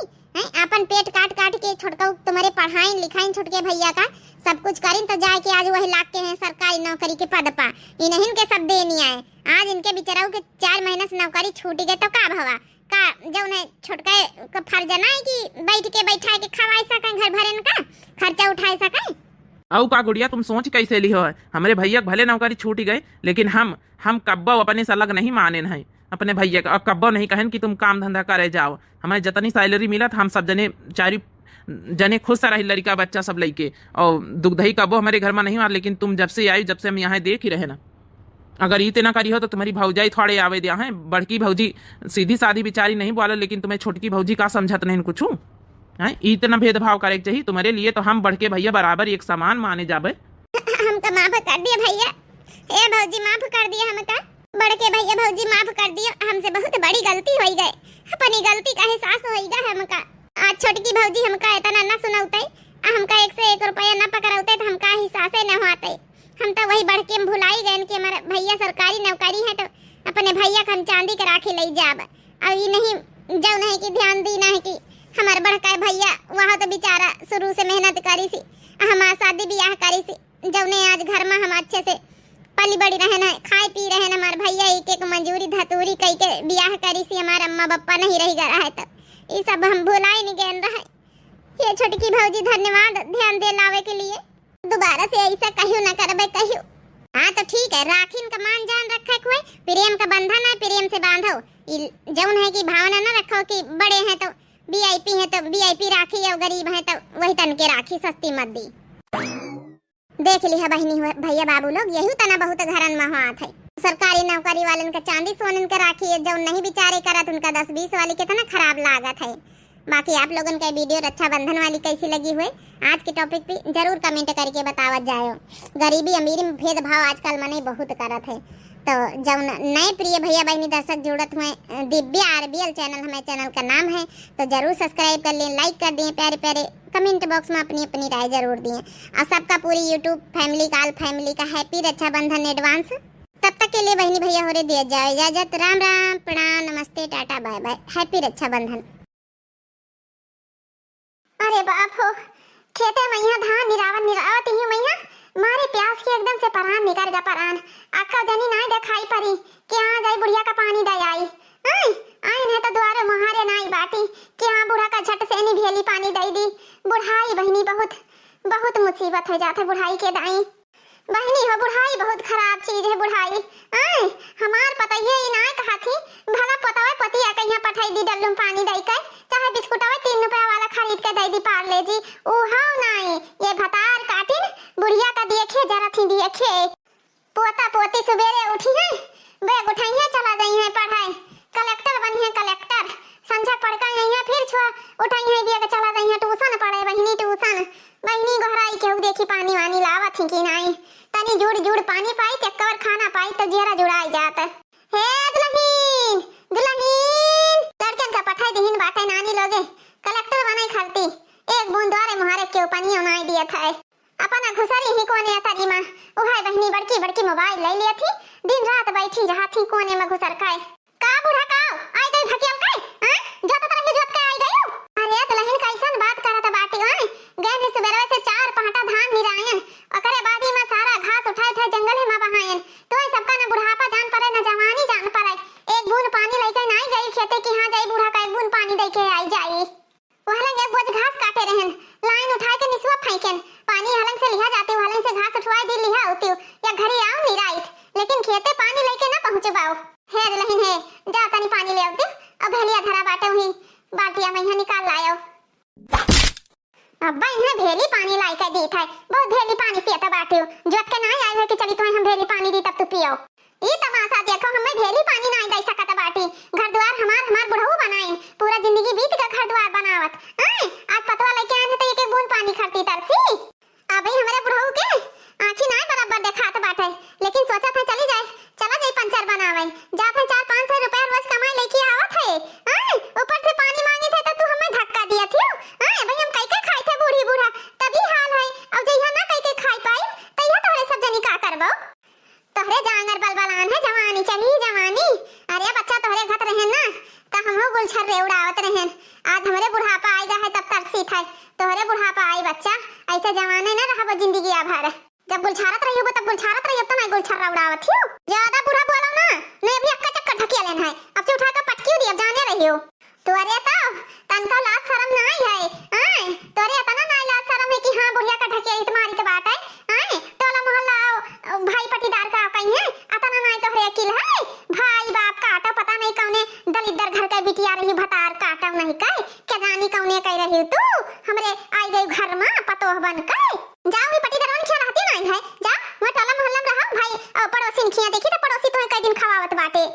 Speaker 2: अपन पेट काट काट के छोटका तुम्हारे पढ़ाई लिखाई छोटके भैया का सब कुछ करें तो जाए के आज वही लाग के हैं सरकारी नौकरी के पद पा, इन्हीं के सब दे नहीं आए। आज इनके बेचारों के 4 महीने से नौकरी छूट गए, तो का भवा का जौन है छोटका का फर्ज ना है कि बैठ के बैठा के खवाई सके, घर भरे का खर्चा उठाए सके।
Speaker 3: औ का गुड़िया तुम सोच कैसे ली हो, हमारे भैया भले नौकरी छूट गए, लेकिन हम कब्बो अपने से अलग नहीं माने हैं अपने भैया का, और कब्बो नहीं कहन कि तुम काम धंधा करे जाओ। हमें जितनी सैलरी मिला था हम सब जने 4 जने खुश रही, लड़का बच्चा सब लेके, और दुख दही कब्बो हमारे घर में नहीं हुआ, लेकिन तुम जब से आई, जब से हम यहाँ देख ही रहे ना। अगर ये ना करी हो तो तुम्हारी भौजाई थोड़े आवे दिया है, बड़की भौजी सीधी सादी बेचारी नहीं बोला, लेकिन तुम्हें छोटकी भौजी का समझत नहीं कुछ है। इतना भेदभाव करे चाहिए तुम्हारे लिए, तो हम बड़के भैया बराबर एक समान माने जाबे।
Speaker 2: हमका माफ कर दिया भैया, ए भौजी माफ कर दिया, हमका बड़के भैया भौजी माफ कर दिया, हमसे बहुत बड़ी गलती हो गई, अपनी गलती का एहसास हो गया हमका। आज छोटकी भौजी हमका इतना न सुनौते, हमका 101 रुपया न पकड़ौते तो हमका एहसास न होते। हम तो वही बढ़ के भुलाई गए कि हमारा भैया सरकारी नौकरी है, तो अपने भैया का हम चांदी के राखी ले जाब। और ये नहीं जो नहीं कि ध्यान दी ना है कि हमारे बड़का भैया वहाँ तो बेचारा शुरू से मेहनत करी सी, हमारा शादी ब्याह करी सी, जब ने आज घर में हम अच्छे से पली बड़ी रहे ना, खाए पी रहे ना, हमारे लइके बियाह करी सी हमार अम्मा बप्पा नहीं रही गरा है तो ये सब हम भुलाई नहीं गए रहे। ये छोटकी भौजी धन्यवाद ध्यान दे लावे के लिए। दोबारा से ऐसा कहियो ना करबे कहियो। हाँ तो ठीक है, राखीन का मान जान रखा कोई, प्रेम का बंधन है, प्रेम से बांधो। जौन है कि भावना ना रखो कि बड़े हैं तो वीआईपी है तो वीआईपी राखी, और गरीब है तो वही तन के राखी सस्ती मत दी। देख लिया बहनी भैया बाबू लोग, यही तना बहुत घरन में हाथ है। सरकारी नौकरी वालन का चांदी सोनन का राखी है, जो नहीं बेचारे करत उनका 10-20 वाली कितना खराब लागत है। बाकी आप लोगन का वीडियो रक्षाबंधन वाली कैसी लगी हुई आज के टॉपिक पे जरूर कमेंट करके बतावत जाओ। गरीबी अमीरी में भेदभाव आजकल मने बहुत करत है। तो जब नए प्रिय भैया बहनी दर्शक जुड़त हुए, दिव्या आरबीएल चैनल हमारे चैनल का नाम है, तो जरूर सब्सक्राइब कर लें, लाइक कर दें, प्यारे प्यारे कमेंट बॉक्स में अपनी अपनी राय जरूर दें। और सबका पूरी यूट्यूब फैमिली काल फैमिली का हैप्पी रक्षाबंधन एडवांस। तब तक के लिए बहनी भैया हो रहे दिया जाओ इजाजत। राम राम, प्रणाम, नमस्ते, tata, bye bye, happy Rakshabandhan. अरे बाप हो, खेते मैया धान निरावत ही मैया मारे प्यास के एकदम से परान निकल गया। परान आका जनी नहीं दिखाई पड़ी कि हाँ जाई बुढ़िया का पानी दे आई। आई है तो द्वारे मुहारे नाई बाटी कि हाँ बूढ़ा का झट से नहीं भेली पानी दे दी। बुढ़ाई बहनी बहुत बहुत मुसीबत हो जाता बुढ़ाई के दाई। बहनी हो बुढ़ाई बहुत खराब चीज है बुढ़ाई। हमार पतैया ही ना कहा थी भला पतवा पतिया कहीं पठाई दी डल्लू पानी दई के, चाहे बिस्कुटवा 3 रुपया वाला खरीद के दे दी पार्ले जी। ओहा नहीं ये भतार काटिन बुढ़िया का देखे जरा थी देखे। पोता पोती सवेरे उठी है बैग उठाई है चला गई है पढ़ाई, कलेक्टर बनी है कलेक्टर। संझा पढ़कर नहीं है फिर छुआ उठाई है बैग चला गई है ट्यूशन पढ़े बहनी ट्यूशन। बहनी गहराई केहू देखी पानी वानी लावत थी कि नहीं, तनी जुड़ पानी पाई ते कवर खाना पाई तो जेरा जुड़ाई जात। हे दुल्हीन दुल्हीन लड़कन का पठाई दीन बाटे नानी लोगे कलेक्टर बनाई खरती एक बूंद द्वारे मुहारे के पानी उनाई दिया था। अपना घुसरी ही कोने अतरी में ओहाय बहनी बड़की बड़की मोबाइल ले लिया थी, दिन रात बैठी जहां थी कोने में घुसर खाए। का बूढ़ा का आई गई भकियल का जो तो तरह की जोत के आई गई। अरे दुल्हीन कैसन बात करत बाटी है, गए सवेरे से 4 पहाटा धान निरायन ओकरे बादी में सारा घास उठाए जंगल में बहायन। तो सबका न बुढ़ापा जान पड़े न जवानी जान पड़े। एक बूंद पानी लेके नहीं गई खेते कि हां जाई बूढ़ा का एक बूंद पानी दे के आई जाई। वहलन एक बोझ घास काटे रहन, लाइन उठाए के निसवा फेंकन, पानी हलन से लिया जाते हलन से घास उठवाई दी लिया होती या घरे आओ निराइत, लेकिन खेते पानी लेके ना पहुंचबाओ। हे लहिन है जा तनी पानी ले आती, अब भेलिया धरा बाटे हुई बाल्टिया में निकाल लायो। अब्बा इन्हें भेली पानी लाई के दी था, बहुत भेली पानी पियता बाटियो, जोत के नहीं आई है कि चली तुम्हें हम भेली पानी दी तब तू पियो। ये तमाशा देखो हमें भेली पानी नहीं दे सकता बाटी, घर द्वार हमार बुढ़ऊ बनाई, पूरा जिंदगी बीत का घर द्वार बनावत। आज पतवा लेके आए थे तो एक बूंद पानी खरती तरसी। अबे हमारे बुढ़ऊ के आंखी नहीं बराबर देखात बाटे, लेकिन सोचा था चला जाए पंचर बनावे, जाते 400-500 रुपया रोज कमाई लेके आवत है। ऊपर से पानी मांगे थे तो तू हमें धक्का दिया थी। भाई हम कई के खाई थे बूढ़ी बूढ़ा तभी हाल है, अब जइहा ना कई के खाई पाई तइहा तोरे सब जनी का करबो। तोहरे जांगर बलबलान है जवानी चली जवानी। अरे बच्चा तोहरे घत रहन ना त हमहु गुलछर रे उड़ावत रहन, आज हमरे बुढ़ापा आएगा है तब तरसी था तोहरे बुढ़ापा आई बच्चा। ऐसे जवाने ना रहबो जिंदगी आभर, जब गुलछारत रहियो तब गुलछारत रहियो तो मैं गुलछर उड़ावत हियो। ज्यादा बुढ़ा बोलो ना नहीं अभी अक्का चक्कर ढकिया लेना है, अब से उठा के पटकी दी अब जाने रहियो। तोरे तो तनका लाज शरम नहीं है। तोरे इतना नहीं लाज शरम है कि हां बुढ़िया का ढकिया तुम्हारी तो बात है। टोला मोहल्ला भाई पटीदार का कहीं है अतना नहीं तोहरे अकिल है। भाई बाप काटा पता नहीं कौने दलिद्दर घर के बिटिया रही भतार काटा नहीं कह क्या जानी कौने कह रही तू हमरे आई गई घर में पतोह बन के। जाओ ही पटीदार वन खिया रहती नहीं है, जा मैं टोला मोहल्ला में रहो भाई पड़ोसी खिया देखी तो पड़ोसी तो कई दिन खवावत बाटे।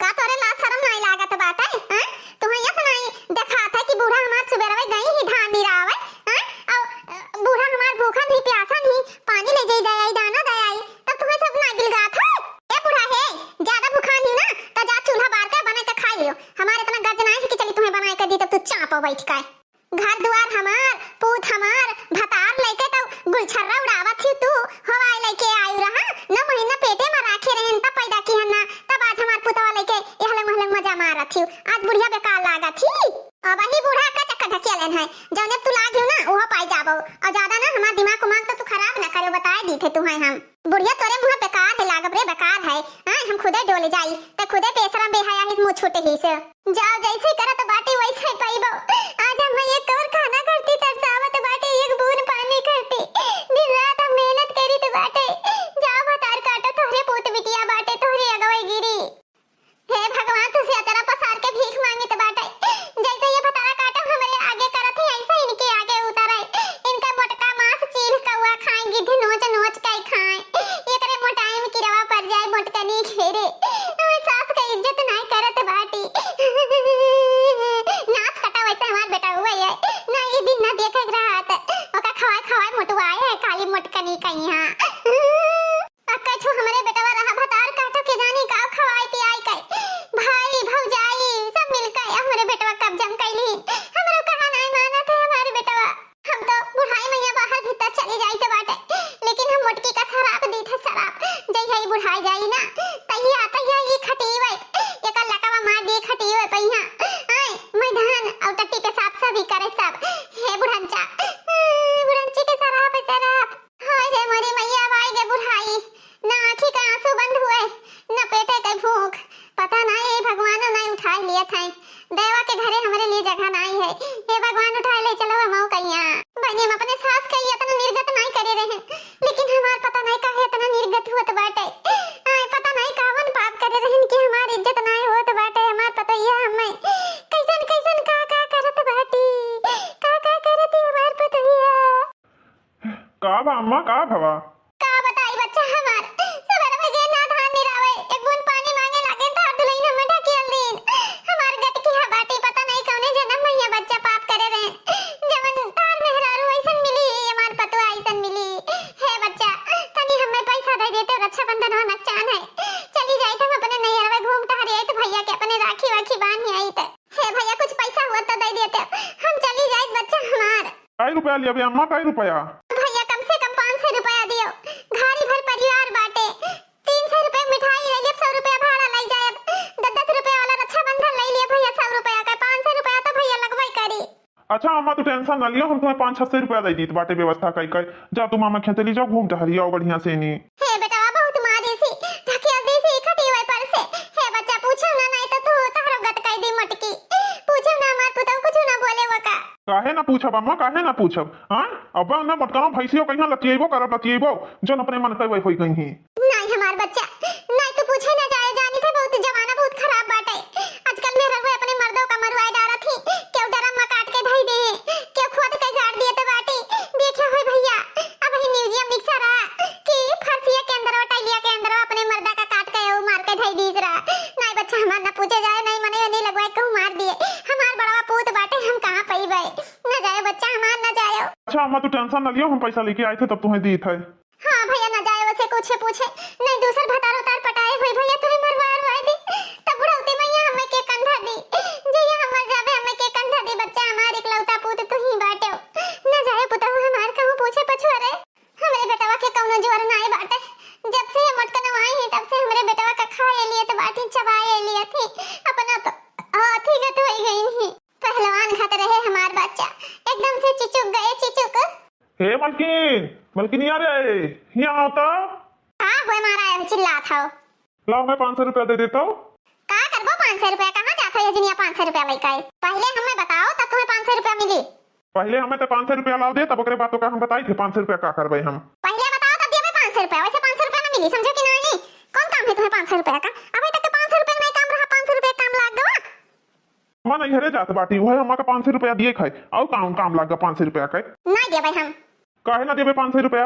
Speaker 2: का तोरे लाज शरम नहीं लागत बाटे। तुम्हें ये सुनाई देखा था कि बूढ़ा हमार सुबेरवे गई ही धान निरावे और बूढ़ा हमार भूखन ही प्यासन ही पानी ले जाई दयाई दाना दयाई तब तुम्हें सब ना गिल गात है। ए बूढ़ा है ज्यादा भूखन ही ना तो जा चूल्हा बार के बना के खा लियो, हमारे इतना गज नहीं है कि चली तुम्हें बना के दी तब तू चापो बैठ के। घर द्वार हमार पूत हमार भतार लेके तो गुलछर्रा उड़ावत थी तू हवाई लेके आयु रहा न महीना पेटे में राखे रहन तब पैदा की हन्ना तब आज हमार पुतवा लेके यहलंग महलंग मजा मारत थी। आज बुढ़िया बेकार लागत थी, अब ही बूढ़ा का चक्कर ढकिया लेन है जौने तू लागियो ना ओह पाई जाबो। और ज्यादा ना हमार दिमाग को मांग तो तू खराब ना करो बताए दी थे तुम्हें हम बुढ़िया तोरे मुंह बेकार है लागब रे बेकार है। हम खुदे डोल जाई त खुदे पेशरम बेहया हित मुंह छूटे ही से जाओ जैसे करत बाटे वैसे पाइबो आज हम एक और खाना करती तरसावत बाटे एक बूंद पानी करती दिन रात हम मेहनत करी तो बाटे जाओ भतार काटो तोहरे पूत बिटिया बाटे तोहरे अगवई गिरी हे भगवान तुझसे अतरा पसार के भीख मांगी तो बाटे जैसे ये भतारा काटो हमारे आगे करत है ऐसा इनके आगे उतरे इनका मोटका मांस चील कौआ खाएंगी धी नोच नोच के खाएं ये करे मोटाई में किरवा पड़ जाए मोटकनी घेरे हमारे सास का इज्जत नहीं करत बाटी नाच कटा वैसे हमार बेटा हुआ है ना ये दिन ना देखे रात ओका खवाए खवाए मोटवाए है काली मोटकनी कहीं हां अक्का छो हमारे बेटवा रहा भतार काटो के जानी गांव खवाई पियाई कई भाई भौजाई सब मिलकर हमारे बेटवा कब जम कैली हमरो कहा नहीं माना थे हमारे बेटवा हम तो बुढ़ाई मैया बाहर भीतर चली जाई तो बाटे लेकिन हम मोटकी का शराब दी थे शराब जई है बुढ़ाई जाई ना तहिया तहिया ये खटीवे एक लकावा मार दी खटीवे पहिया आए मैदान और टट्टी के साथ सभी करे सब हे बुढ़ंचा बुढ़ंची के शराब हाय रे मरे मैया भाई गे बुढ़ाई ना आँखी का आंसू बंद हुए ना पेटे का भूख पता नहीं भगवान ने उठा लिया था देवा के घरे हमारे लिए जगह नहीं है हे भगवान उठा ले चलो हम कहिया बनी हम अपने सास के इतना निर्गत नहीं करे रहे लेकिन हमार पता नहीं काहे इतना निर्गत हुआ तो बाटे आए पता नहीं कावन पाप करे रहे कि हमार इज्जत नहीं होत बाटे हमार पता ये हमें कैसन कैसन का करत बाटी का करती हमार पतैया
Speaker 4: का बा अम्मा का भवा
Speaker 2: का बताई बच्चा हमार सवेरे में गे ना धान निरावे एक बूंद पानी मांगे लागे तो दुलई में ढकेल दिन हमार गट की बाटी पता नहीं कौने जन्म में ये बच्चा पाप करे रहे जवन तार मेहरारू ऐसन मिली हमार पतवा ऐसन मिली हे बच्चा तनी हमें पैसा दे देते रक्षाबंधन होना चाहन है चली जाई हम अपने नैहर में घूम टहरी आई तो भैया के अपने राखी वाखी बांध आई तो हे भैया कुछ पैसा हुआ तो दे देते हम चली जाई बच्चा हमार
Speaker 4: काई रुपया लिया बे अम्मा काई रुपया
Speaker 2: भैया कम से कम 500 रुपया दियो घारी भर परिवार बाटे 300 रुपए मिठाई ले लिए 100 रुपया भाड़ा लग जाए 10-10 रुपया वाला रक्षाबंधन ले लिए भैया 100 रुपया का 500 रुपया तो भैया लगवाई करी
Speaker 4: अच्छा अम्मा तू टेंशन ना लियो हम तुम्हें 500-600 रुपया दे दी बाटे व्यवस्था कई कई जा तू मामा खेते ली जाओ घूम टहरी आओ बढ़िया से नी
Speaker 2: हे बेटा बहुत मारी सी ढकेल दी सी खटी हुई पर से हे बच्चा पूछो ना नहीं तो तू तारो गत कई दी मटकी पूछो ना मार पुतो कुछ ना बोले वो का
Speaker 4: काहे ना पूछब अम्मा काहे ना पूछब हां अब ना मटकानो भैंसियो कहिया लतिएबो करब लतिएबो जन अपने मन कई होई कहीं
Speaker 2: नहीं हमार बच्चा नहीं तो पूछे ना जाए जानी थे बहुत जमाना बहुत खराब बाटे आजकल मेरे रघु अपने मर्दों का मरवाए डारा थी क्यों डरम में काट के धई दे क्यों खुद के गाड़ दिए तो बाटे देखा होय भैया अब ही म्यूजियम दिखा रहा कि फांसी के अंदर टाइलिया के अंदर अपने मर्दा का काट के मार के धई दीस रहा नहीं बच्चा हमार ना पूछे जाए नहीं मने नहीं लगवाए कहूं मार दिए हमार बड़वा पूत बाटे हम कहां पईबे ना जाए बच्चा हमार ना जाए
Speaker 4: अच्छा अम्मा तू टेंशन ना लियो हम पैसा लेके आए थे तब तुम्हें दी थे
Speaker 2: हां भैया ना जाए वैसे कुछ पूछे नहीं दूसर भतार उतार पटाए हुई भैया तुम्हें मरवा दी तब बुढ़ौती मैया हमें के कंधा दी जी हम मर जावे हमें के कंधा दी बच्चा हमार इकलौता पूत तू ही बाटे ना जाए पुता हमार कहूं पूछे पछुआरे हमरे बेटवा के कौनो जोर नाई बाटे जब से मटकन आई है तब से हमरे बेटवा का खाए लिए तो बाटी चबाए लिए थी अपना तो हाथी गत हो गई ही पहलवान खाते रहे हमार बच्चा एकदम से चिचुक गए चिचुक
Speaker 4: हे मलकिन यार यहाँ आओ तो
Speaker 2: हां वो मारा है चिल्ला था
Speaker 4: लाओ मैं 500 रुपया दे देता हूँ
Speaker 2: का करबो 500 रुपया कहां जाता है जिनिया 500 रुपया लेके पहले हमें बताओ तब तुम्हें 500 रुपया मिली
Speaker 4: पहले हमें तो 500 रुपया लाओ दे तब ओकरे बातों का हम बताई थे 500 रुपया का करबे हम
Speaker 2: पहले बताओ तब दिए 500 रुपया वैसे 500 रुपया ना मिली समझो कि नहीं कौन काम है तुम्हें 500 रुपया का अभी तक 500 रुपया में काम रहा 500 रुपया काम लाग गवा
Speaker 4: मां नहीं हरे जात बाटी वह हमारा 500 रुपया दिए खाए और काम लाग 500 रुपया का
Speaker 2: नहीं दे भाई हम
Speaker 4: काहे ना देबे 500 रुपया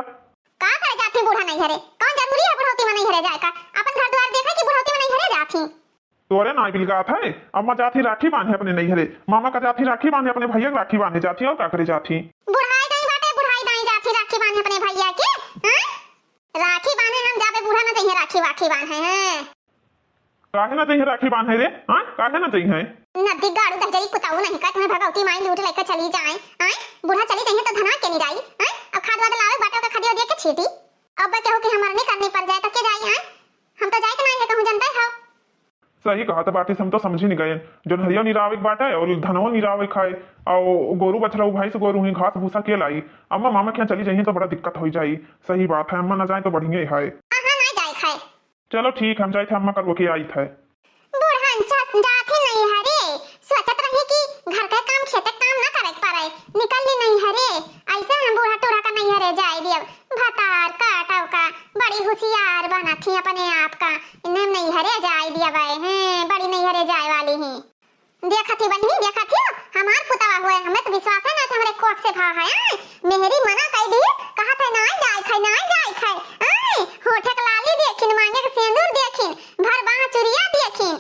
Speaker 2: का करे जाती बूढ़ा नहीं हरे कौन जरूरी है बुढ़ौती में नहीं हरे जाए का अपन घर द्वार देखा कि बुढ़ौती में नहीं हरे जाती
Speaker 4: तोरे ना बिल गात है अम्मा जाती राखी बांधे अपने नहीं हरे मामा का जाती राखी बांधे अपने भैया राखी बांधे जाती और का करे जाती
Speaker 2: बुढ़ाई नहीं बाटे बुढ़ाई नहीं जाती राखी बांधे अपने भैया के हां राखी बांधे हम जाबे बूढ़ा ना चाहिए राखी वाखी बांधे हैं
Speaker 4: काहे ना चाहिए राखी बांधे रे हां काहे ना चाहिए
Speaker 2: नदी गाड़ू दहजरी पुताऊ नहीं का तुम्हें भगवती माई लूट लेकर चली जाए हैं बूढ़ा चली चाहिए तो धना के नहीं जाई हैं अब खाद वाद लावे बाटो का खदियो दे के छीटी अब कहू कि हमार नहीं करनी पड़ जाए तो के जाई हैं हम तो जाए के नहीं है कहूं जनता है
Speaker 4: सही कहा तो बाटी हम तो समझ ही नहीं गए जो हरिया निरावे बाटे और धनवा निरावे खाए और गोरू बछड़ा भाई से गोरू ही घास भूसा के लाई अम्मा मामा क्या चली जाइए तो बड़ा दिक्कत हो जाई सही बात है अम्मा ना जाए तो बढ़िया है
Speaker 2: हां नहीं जाए खाए
Speaker 4: चलो ठीक, हम जाए थे अम्मा करबो के आई थे।
Speaker 2: बुढ़हन जाथे नहीं हरे, सोचत रही कि घर का काम खेत काम ना करे पारे, निकल ली नहीं हरे। ऐसे हम बूढ़ा टूढ़ा का नहीं हरे जाए दिया भतार काटाव का बड़ी होशियार बना थी अपने आप का, इन्हें नहीं हरे जाए दिया भाई हैं, बड़ी नहीं हरे जाए वाली हैं। देखा थी बहनी, देखा थी हमार पुतवा हुए, हमें तो विश्वास है ना कि हमारे कोख से भा है। मेहरी मना कर दी, कहा था ना जाए खाए ना जाए खाए। होठे के लाली देखिन, मांगे के सिंदूर देखिन, भर बाह चुरिया देखिन,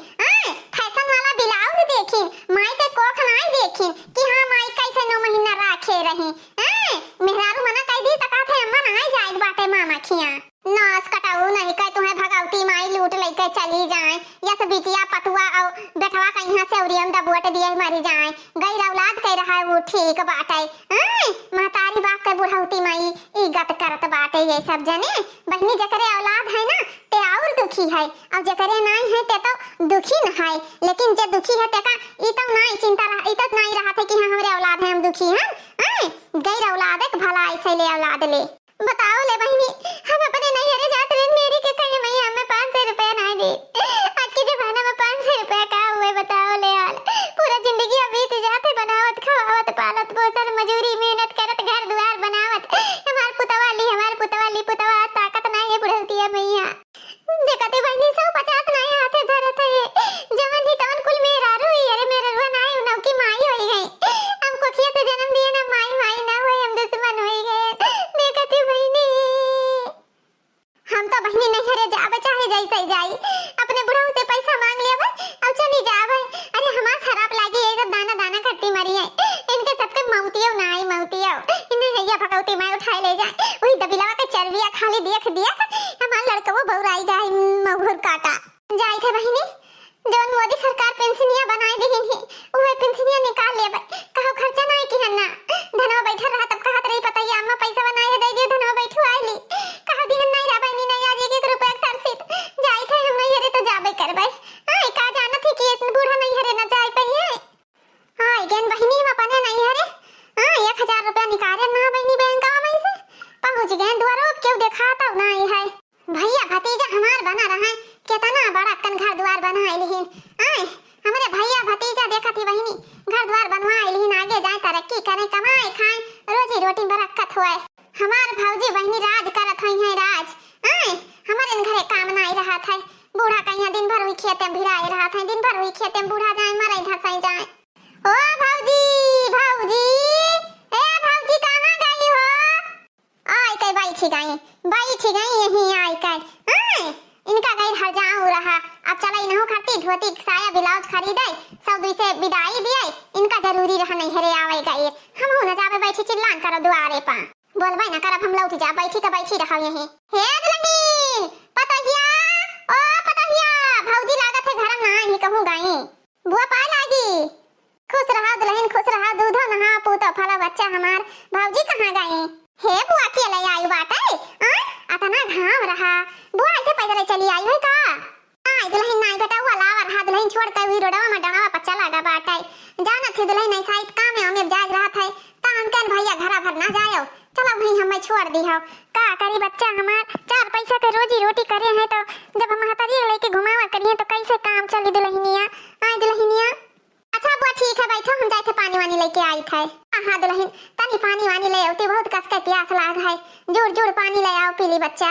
Speaker 2: फैशन वाला ब्लाउज देखिन, माई के कोख नाई देखिन कि हां माई कैसे 9 महीना राखे रही। मेहरारू मना कर दी त कहा थे अम्मा ना जाए बाटे मामा खिया नास कटाऊ नहीं कह तुम्हें भगवती माई लूट लेके चली जाए, या से बिटिया पटुआ और बेटवा कहीं से उरियम दबुआ दिए मरी जाए। गई औलाद कह रहा है वो ठीक बाटे। महतारी बाप के बुढ़ौती माई इज्जत करत बाटे ये सब जने। बहनी जकरे औलाद है ना ते और दुखी है, और जकरे नहीं है ते तो दुखी न है, लेकिन जे दुखी है ते का ई तो नहीं चिंता रहा, ई तो नहीं रहा था कि हां हमरे औलाद है हम दुखी हैं। गई औलाद एक भला ऐसे ले औलाद ले। बताओ ले बहनी, हम अपने नैहरे जाते रहे, मेरी के कहे मैया हमें 500 रुपया नहीं दी। आज के जमाने में 500 रुपया का हुए बताओ ले हाल। पूरा जिंदगी बीत जाते बनावत खवावत पालत पोसत मजूरी मेहनत करत घर द्वार बनावत। हमार पुतवाली पुतवा ताकत नहीं है बुढ़ौतिया मैया। देखते बहनी 150 नहीं हाथे धरत है, जवन ही तवन कुल मेहरारू ही अरे मेहरारू नहीं उनव की माई होई गई। हमको किया तो जन्म दिए ना माई ना होई, हम दुश्मन होई गए। देखती बहनी हम तो बहनी नहीं हरे जावे चाहे जैसे जाई, अपने बुढ़ऊ से पैसा मांग लिया अब चली जावे। अरे हमार खराब लागी ये सब दाना दाना करती मरी है, इनके सबके मौतियो नहीं मौतियो इन्हें हैया भगवती मां उठाए ले जाए। वही दबिलावा के चर्बिया खाली देख दिया हमार लड़का वो बौराई गई मघुर काटा जाई थे बहनी। जौन मोदी सरकार पेंशनिया बनाई दीहिन ही उहे पेंशनिया निकाल लेबे, कहो खर्चा नहीं की हन्ना धनवा बैठल रहा तब कहत रही पता अम्मा पैसा बनाए दे दियो धनवा बैठू आईली, कहो दिहन नहीं रहा बहनी नहीं आज 1 रुपया खर्चित जाई थे हम नहीं हरे तो जाबे करबे। का जाना थी कि इतना बूढ़ा नहीं हरे न जाई पई है। गेन बहनी हम अपने नहीं हरे 1000 रुपया निकाले ना बहनी बैंक में से पहुंच गए द्वारो, क्यों दिखाता नहीं है। भैया भतीजा हमार बना रहा है, कितना बड़ा कन घर द्वार बनाए लिहिन। हमारे भैया भतीजा देखा थी बहनी घर द्वार बनवाए लिहिन, आगे जाए तरक्की करें कमाए खाएं रोजी रोटी बरकत होए। हमार भौजी बहनी राज करत हई है राज। हमारे घरे काम नहीं रहा था, बूढ़ा कहीं दिन भर हुई खेते में भिड़ाए रहा था, दिन भर हुई खेते में बूढ़ा जाए मरे धसाई जाए। ओ भौजी भौजी ए भौजी कहां गई हो? आई कई बैठी गई यहीं आई कई इनका गई हर जाऊं रहा। अब चला इन्हों खाती धोती साया ब्लाउज खरीदे सब दुई से विदाई दिए, इनका जरूरी रहा नहीं हरे आवे गई। हम हो न जावे बैठी चिल्लान करो दुआरे पा बोलबे ना करब हम लौट जा बैठी तो बैठी रहा यहीं। हे दुल्हन पतहिया ओ पतहिया भौजी लागत है घर में नहीं कहूं गई बुआ पाए लागी। खुश रहा दुल्हन खुश रहा, दूधो नहा पूतो फला बच्चा हमार। भौजी कहां गई? हे बुआ के ले आई बाटे अतना घाम रहा, बुआ ऐसे पैदल चली आई है का? आई दुल्हन नहीं बेटा वो लावा रहा, दुल्हन छोड़ के हुई रोडवा में डंगावा पर चला गा बाटे। जाना थी दुल्हन ऐसा ही काम है हमें जाग रहा था ता हम कन भैया घरा भर ना जायो, चलो भाई हमें छोड़ दी हो का करी बच्चा हमार 4 पैसा के रोजी रोटी करे हैं तो जब हम हतरी लेके घुमावा करिए तो कैसे काम चली दुल्हनिया। आई दुल्हनिया अच्छा बुआ ठीक है बैठो हम जाए थे पानी वानी लेके आई थे। हां दुल्हन तनी पानी वानी ले आओ, बहुत कस के प्यास लाग है, जोर जोर पानी ले आओ पीली बच्चा।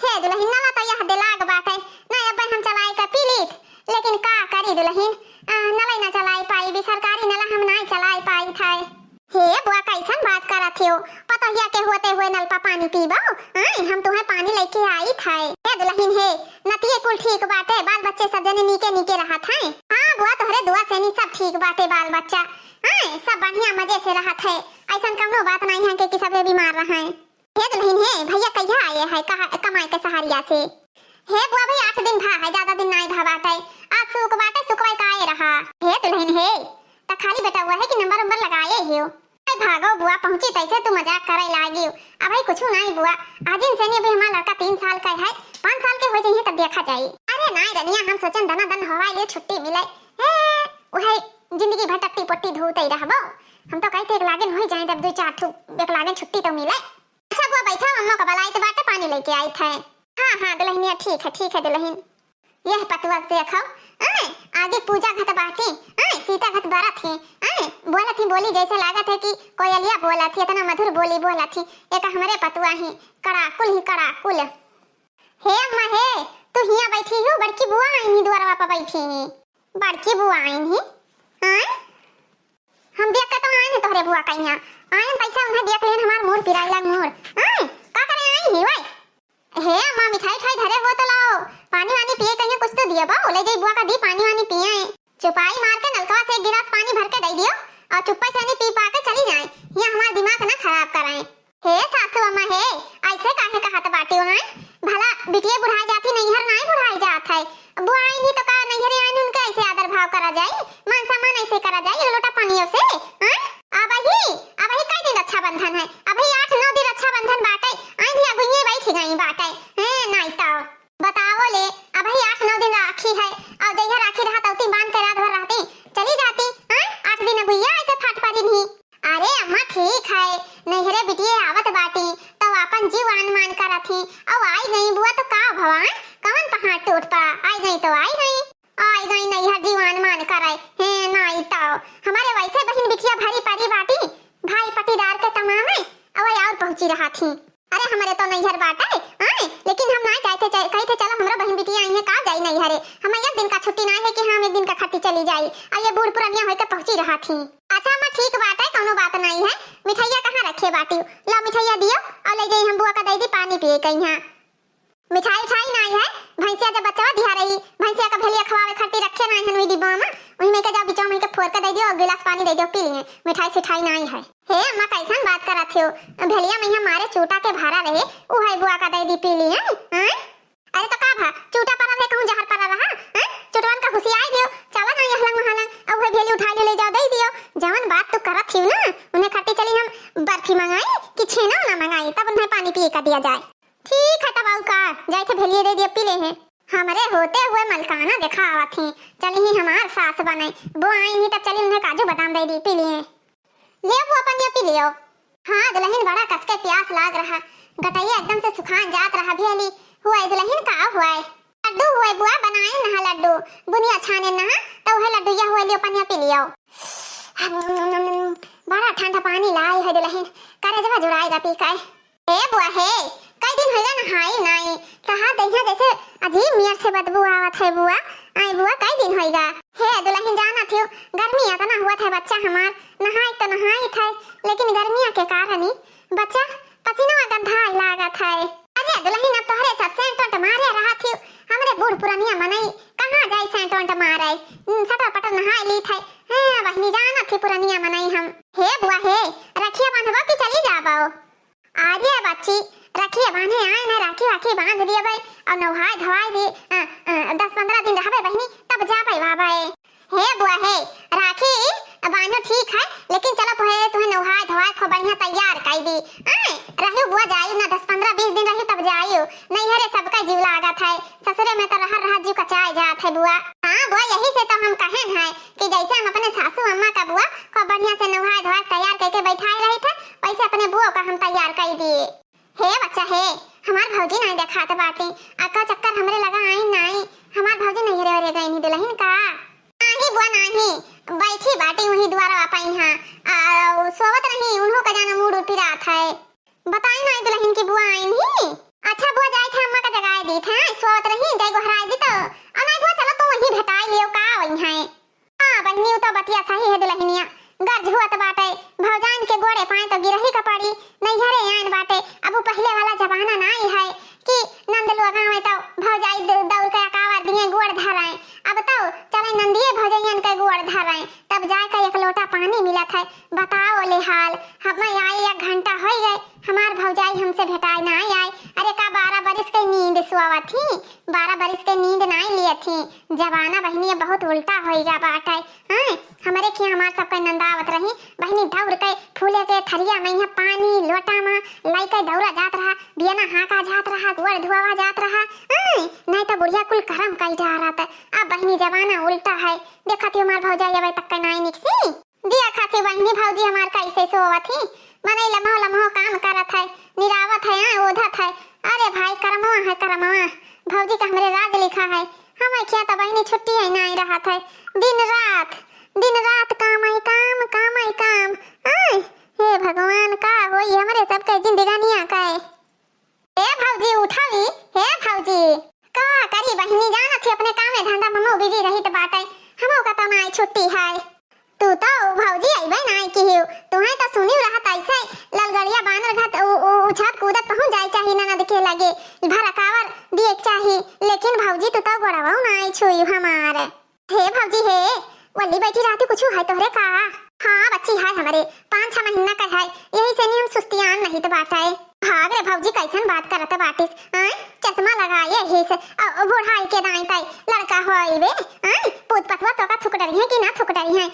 Speaker 2: हे दुल्हन नला तो यह दिलाग बात है ना अब हम चलाई का पीली, लेकिन का करी दुल्हन नला ना चलाई पाई भी सरकारी नला हम नहीं चलाई पाई थे। हे बुआ कैसन बात करत हो, पता हिया के होते हुए नल पर पानी पीबो हम तुम्हें पानी लेके आई थे। हे दुल्हन हे नतिए कुल ठीक बाटे, बाल बच्चे सब जने नीके नीके रहत हैं? हां बुआ तोहरे दुआ से नी सब ठीक बाटे, बाल बच्चा सब बढ़िया मजे से रहत है, ऐसा कोनो बात नहीं है कि सब बीमार रहे। हे दुल्हन हे भैया कहिया आए है कमाई के सहारिया से? हे बुआ भाई 8 दिन भा है, ज्यादा दिन नहीं भा बाटे, आज सुक बाटे सुकवाई काए रहा। हे दुल्हन हे त खाली बेटा हुआ है कि नंबर लगाए हो? भागो बुआ पहुंची तैसे तू मजाक करे लागी। अब भाई कुछ नहीं बुआ आजिन से नहीं, अभी हमारा लड़का 3 साल का है, 5 साल के हो जाइए तब देखा जाए। अरे नहीं रनिया हम सोचन दना दन हवाई ले छुट्टी मिले वही जिंदगी भर टट्टी पट्टी धोते ही रहबो, हम तो कहते एक लागन हो जाए तब 2-4 ठू एक लागन छुट्टी तो मिले। अच्छा बुआ बैठा मम्मा का बलाई तो बाटे पानी लेके आई थे। हाँ दुल्हनिया ठीक है दुल्हन। यह पतवा देखो आगे पूजा घट बाटे सीता घट बारा थी बोला थी बोली जैसे लागत है कि कोयलिया बोला थी, इतना मधुर बोली बोला थी। एक हमारे पतवा ही कड़ाकुल। हे अम्मा हे तू हिया बैठी हो, बड़की बुआ आई ही द्वारवा पर बैठी ही। बड़की बुआ आई ही हम देख के तो आए हैं तोहरे बुआ कहिया आए पैसा उन्हें देख लेन हमार मोर पिराइला मोर का करे आई ही वै। हे अम्मा मिठाई धरे हो तो लाओ, पानी वानी पिए कहिया कुछ तो दिया बाओ, ले जाई बुआ का दी पानी वानी पिए। चुपाई मार के नलकवा से एक गिलास पानी भर के दे दियो और चुप्पा से नहीं पी पा के चली जाए, ये हमारा दिमाग ना खराब कराएं। हे सासू अम्मा हे ऐसे काहे कहत बाटी हो भला बिटिया बुढ़ाई जाती नैहर नहीं बुढ़ाई जात है। बुआ आई नहीं तो का नैहर आई उनका ऐसे आदर भाव करा जाए, मान सम्मान ऐसे करा जाए लोटा पानियों से। अब ही कई दिन रक्षाबंधन है, अभी 8-9 दिन रक्षाबंधन बाटे आई भी अगुइये बैठी गई बाटे हैं नहीं तो बताओ ले अब ही 8-9 दिन राखी है और जइहा राखी रहा तौती बांध के रात भर रहती चली जाती 8 दिन अगुइया ऐसे फट पड़ी नहीं। अरे अम्मा ठीक है नैहरे बिटिया आवत बाटी तो अपन जीव मान करा थी अब आई नहीं बुआ तो का भगवान कौन पहाड़ टूट पा आई नहीं तो आई नहीं नैहर जीवान मान कराए हैं नहीं तो हमारे वैसे बहन बिटिया भरी परी बाटी भाई पटीदार के तमाम है अब और पहुंची रहा थी। अरे हमारे तो नैहर बाटे लेकिन हम नहीं चाहते कहते चलो हमरा बहन बिटिया आई है का जाई नैहरे, हम एक दिन का छुट्टी नहीं है कि हम एक दिन का खट्टी चली जाई और ये बूढ़ पुरानिया होकर पहुंची रहा थी। अच्छा मैं ठीक बात है कोनो बात नहीं है। मिठाइया कहाँ रखे बाटी ला मिठाइया दियो और ले जाई हम बुआ का दे दी पानी पिए कहीं। मिठाई नहीं है भैंसिया जब बच्चा दिहा रही भैंसिया का भेलिया खवावे खट्टी रखे नहीं है डिब्बा में वही में के जा बिचाव में के फोड़ के दे दियो और गिलास पानी दे दियो पी लिए मिठाई नहीं है। हे अम्मा कैसन बात करत हो भेलिया में हमारे चूटा के भारा रहे उ है बुआ का दे दी पी लिए अरे तो का भा चूटा पर रहे कहूं जहर पर रहा चुटवन का खुशी आई दियो चला ना यहलंग महलंग अब भेली उठा ले जाओ दे दियो जवन बात तू करत थी ना उन्हें खट्टी चली हम बर्फी मंगाई कि छेना ना मंगाई तब उन्हें पानी पिए का दिया जाए। ठीक है तब का जाए थे भेलिए दे दिए पी ले हैं हमारे होते हुए मलकाना देखा आवा थी चली ही हमार सास बने वो आई नहीं तब चली उन्हें काजू बादाम दे दी पी लिए ले वो अपन ये पी लियो। हाँ दुल्हन बड़ा कस के प्यास लाग रहा गटैया एकदम से सुखान जात रहा भेली हुआ दुल्हन का हुआ लड्डू हुआ बुआ बनाए नहा लड्डू बुनिया छाने नहा तो वह लड्डू या हुआ लियो अपन ये पी लियो। बड़ा ठंडा पानी लाई है दुल्हन करे जब जुड़ाएगा पी का ए बुआ हे कई दिन होगा नहाई नहीं कहा देखा जैसे अजीब मियां से बदबू आवत है बुआ आई बुआ कई दिन होगा। हे दुल्हन जाना थी गर्मी इतना हुआ था बच्चा हमार नहाई तो नहाई था लेकिन गर्मिया के कारण ही बच्चा पसीना गंधा लागत है। अरे दुल्हन अब तोहरे सब सेंट मारे रहा थी हमरे बूढ़ पुरानिया मनई कहां जाई सेंट मारे सटा पटा नहाई ली थे वहनी जाना थी पुरानिया मनई हम। हे बुआ हे रखिया बांधवा की चली जाबो आजे बच्ची रखिए बांधे आए ना राखी बांध दिए भाई और नहाय धवाई दी 10-15 दिन रहबे बहनी तब जा पाई बाबा। हे बुआ हे राखी बांधो ठीक है लेकिन चलो तुम्हें नहाय धवाई को बढ़िया तैयार कर दी रही बुआ जायु ना 10-15-20 दिन रही तब जायु नहीं हरे सबका जीव लागत है ससुरे में तो रहा जीव कचाए जात है बुआ। हाँ बुआ यही से तो हम कहें हैं कि जैसे हम अपने सासू अम्मा का बुआ को बढ़िया से नहाय धवाई तैयार करके बैठाए रहे थे वैसे अपने बुआ का हम तैयार कर दिए। हे बच्चा हे हमार भौजी नहीं दिखाते बाटे अक्का चक्कर हमरे लगा आई नहीं हमार भौजी नहीं रे गई नहीं दुल्हन का नहीं बुआ नहीं बैठी बाटी वही द्वारा पाई हां सोवत नहीं उन्हों का जाना मूड उठी रात है बताई नहीं दुल्हन की बुआ आई नहीं। अच्छा बुआ जाए थे अम्मा का जगाए दी थे सोवत रही जाई को हराई दी तो अना बुआ चलो तू वही भेटाई लियो का वही है। हां बहनी तो बतिया सही है दुल्हनिया गर्ज हुआ बाटे भौजान के गोड़े पाए तो गिरही का पड़ी नहीं हरे आन बाटे अब पहले वाला जमाना नहीं है कि नंद लोग में तो भौजाई दौड़ के कावा दिए गोड़ धराए अब तो चले नंदिए भौजाइयन के गोड़ धराए तब जाके एक लोटा पानी मिला था बताओ ले हाल हम आई 1 घंटा हो गए हमार भौजाई हमसे भेटाई नहीं आई। अरे का 12 बरिस के नींद सुआवा थी 12 बरिस के नींद नहीं लिए थी जमाना बहनी बहुत उल्टा हो गया बाटे हमारे की हमार सब के नंदावत रही बहनी दौड़ के फूले के थरिया में पानी लोटा में लाई के दौड़ा जात रहा बियाना हाका जात रहा गोड़ धुआवा जात रहा नहीं तो बुढ़िया कुल करम कई जा रहा था। अब बहनी जमाना उल्टा है देखा थी हमार भौजाई अबे तक के नहीं निकसी दिया खाती बहनी भौजी हमार कैसे सोवा थी मनई लम्हो लम्हो काम करत है, निरावत है, ओधत है। अरे भाई करमवा है करमवा, भौजी का हमरे राज लिखा है। हमें क्या तो बहनी छुट्टी है नहीं रहा है, दिन रात काम आई काम। आय हे भगवान का होई हमरे सबके जिंदगानिया का है। हे भौजी उठावी, हे भौजी का करी बहनी जाना थी अपने काम में धंधा मम्मा बिजी रही तो बाटे, हमो का तो नाई छुट्टी है। तू तो भौजी आइबे नाई की हियो, तुहे तो सुनी रहत ऐसे ललगड़िया बानर घाट उछत कूदत पहुंच जाए चाहिए ननद के लगे भरकावर दिए चाहिए, लेकिन भौजी तू तो बड़ावा नाई छुई हमारे। हे भौजी हे वल्ली बैठी रहती कुछ है तोहरे का? हाँ बच्ची है हमारे 5-6 महीना का है, यही से नहीं हम सुस्तियान नहीं तो बाटे। भाग रे भौजी कैसन बात करत बाटिस, चश्मा लगाए ही से बुढ़ाई के दाई ताई लड़का होई बे, पूत पतवा तो का थुकड़री है कि ना थुकड़री है,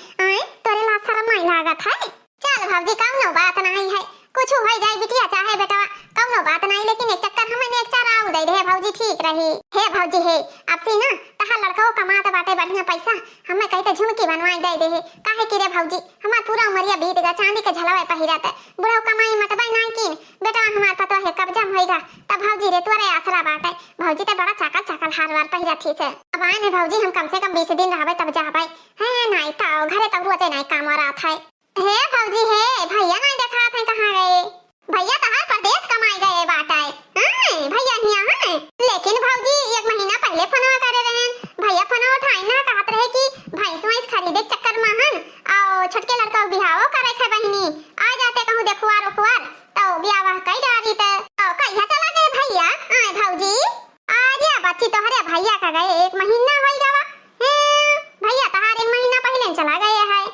Speaker 2: तोरे ला शर्म नहीं लागत है। चल भौजी कौनो बात नहीं है, कुछ हो जाए बिटिया चाहे बेटा कौनो बात नहीं, लेकिन एक चक्कर हमें एक चार आऊ दे दे भौजी ठीक रही। हे भौजी हे अब से ना तहा लड़का कमाता बाटे बढ़िया पैसा, हमें कहते झुमकी बनवाई दे दे काहे कि रे भौजी हमार पूरा उमरिया बीत गा, चांदी के झलवा पहिरत बुढ़ऊ कमाई मटबाई नहीं किन बेटा हमार पतो है कब्जा होइगा तब भौजी रे तोरे आसरा बाटे। भौजी ते बड़ा चाकल हारवार पहिरत थी से, अब आए ने भौजी हम कम से कम 20 दिन रहबे तब जाबे। है नहीं तो घरे तब रोते नहीं काम रात है। हे भौजी हे भैया नहीं देखा थे कहां गए? भैया तो हर प्रदेश कमाई गए बाटे, भैया यहाँ है, लेकिन भौजी 1 महीना पहले फोन करे रहे, भैया फोन उठाई ना कहत रहे कि भैंस खरीदे चक्कर महन और छोटके लड़का बिहाव करे थे बहनी आ जाते कहूं देखुआर उखुआर तो बियाह कई डारी ते कहिया चला गए भैया। आए भौजी आज या बच्ची तोहरे भैया का गए 1 महीना हो गवा, भैया तहार 1 महीना पहले चला गए है।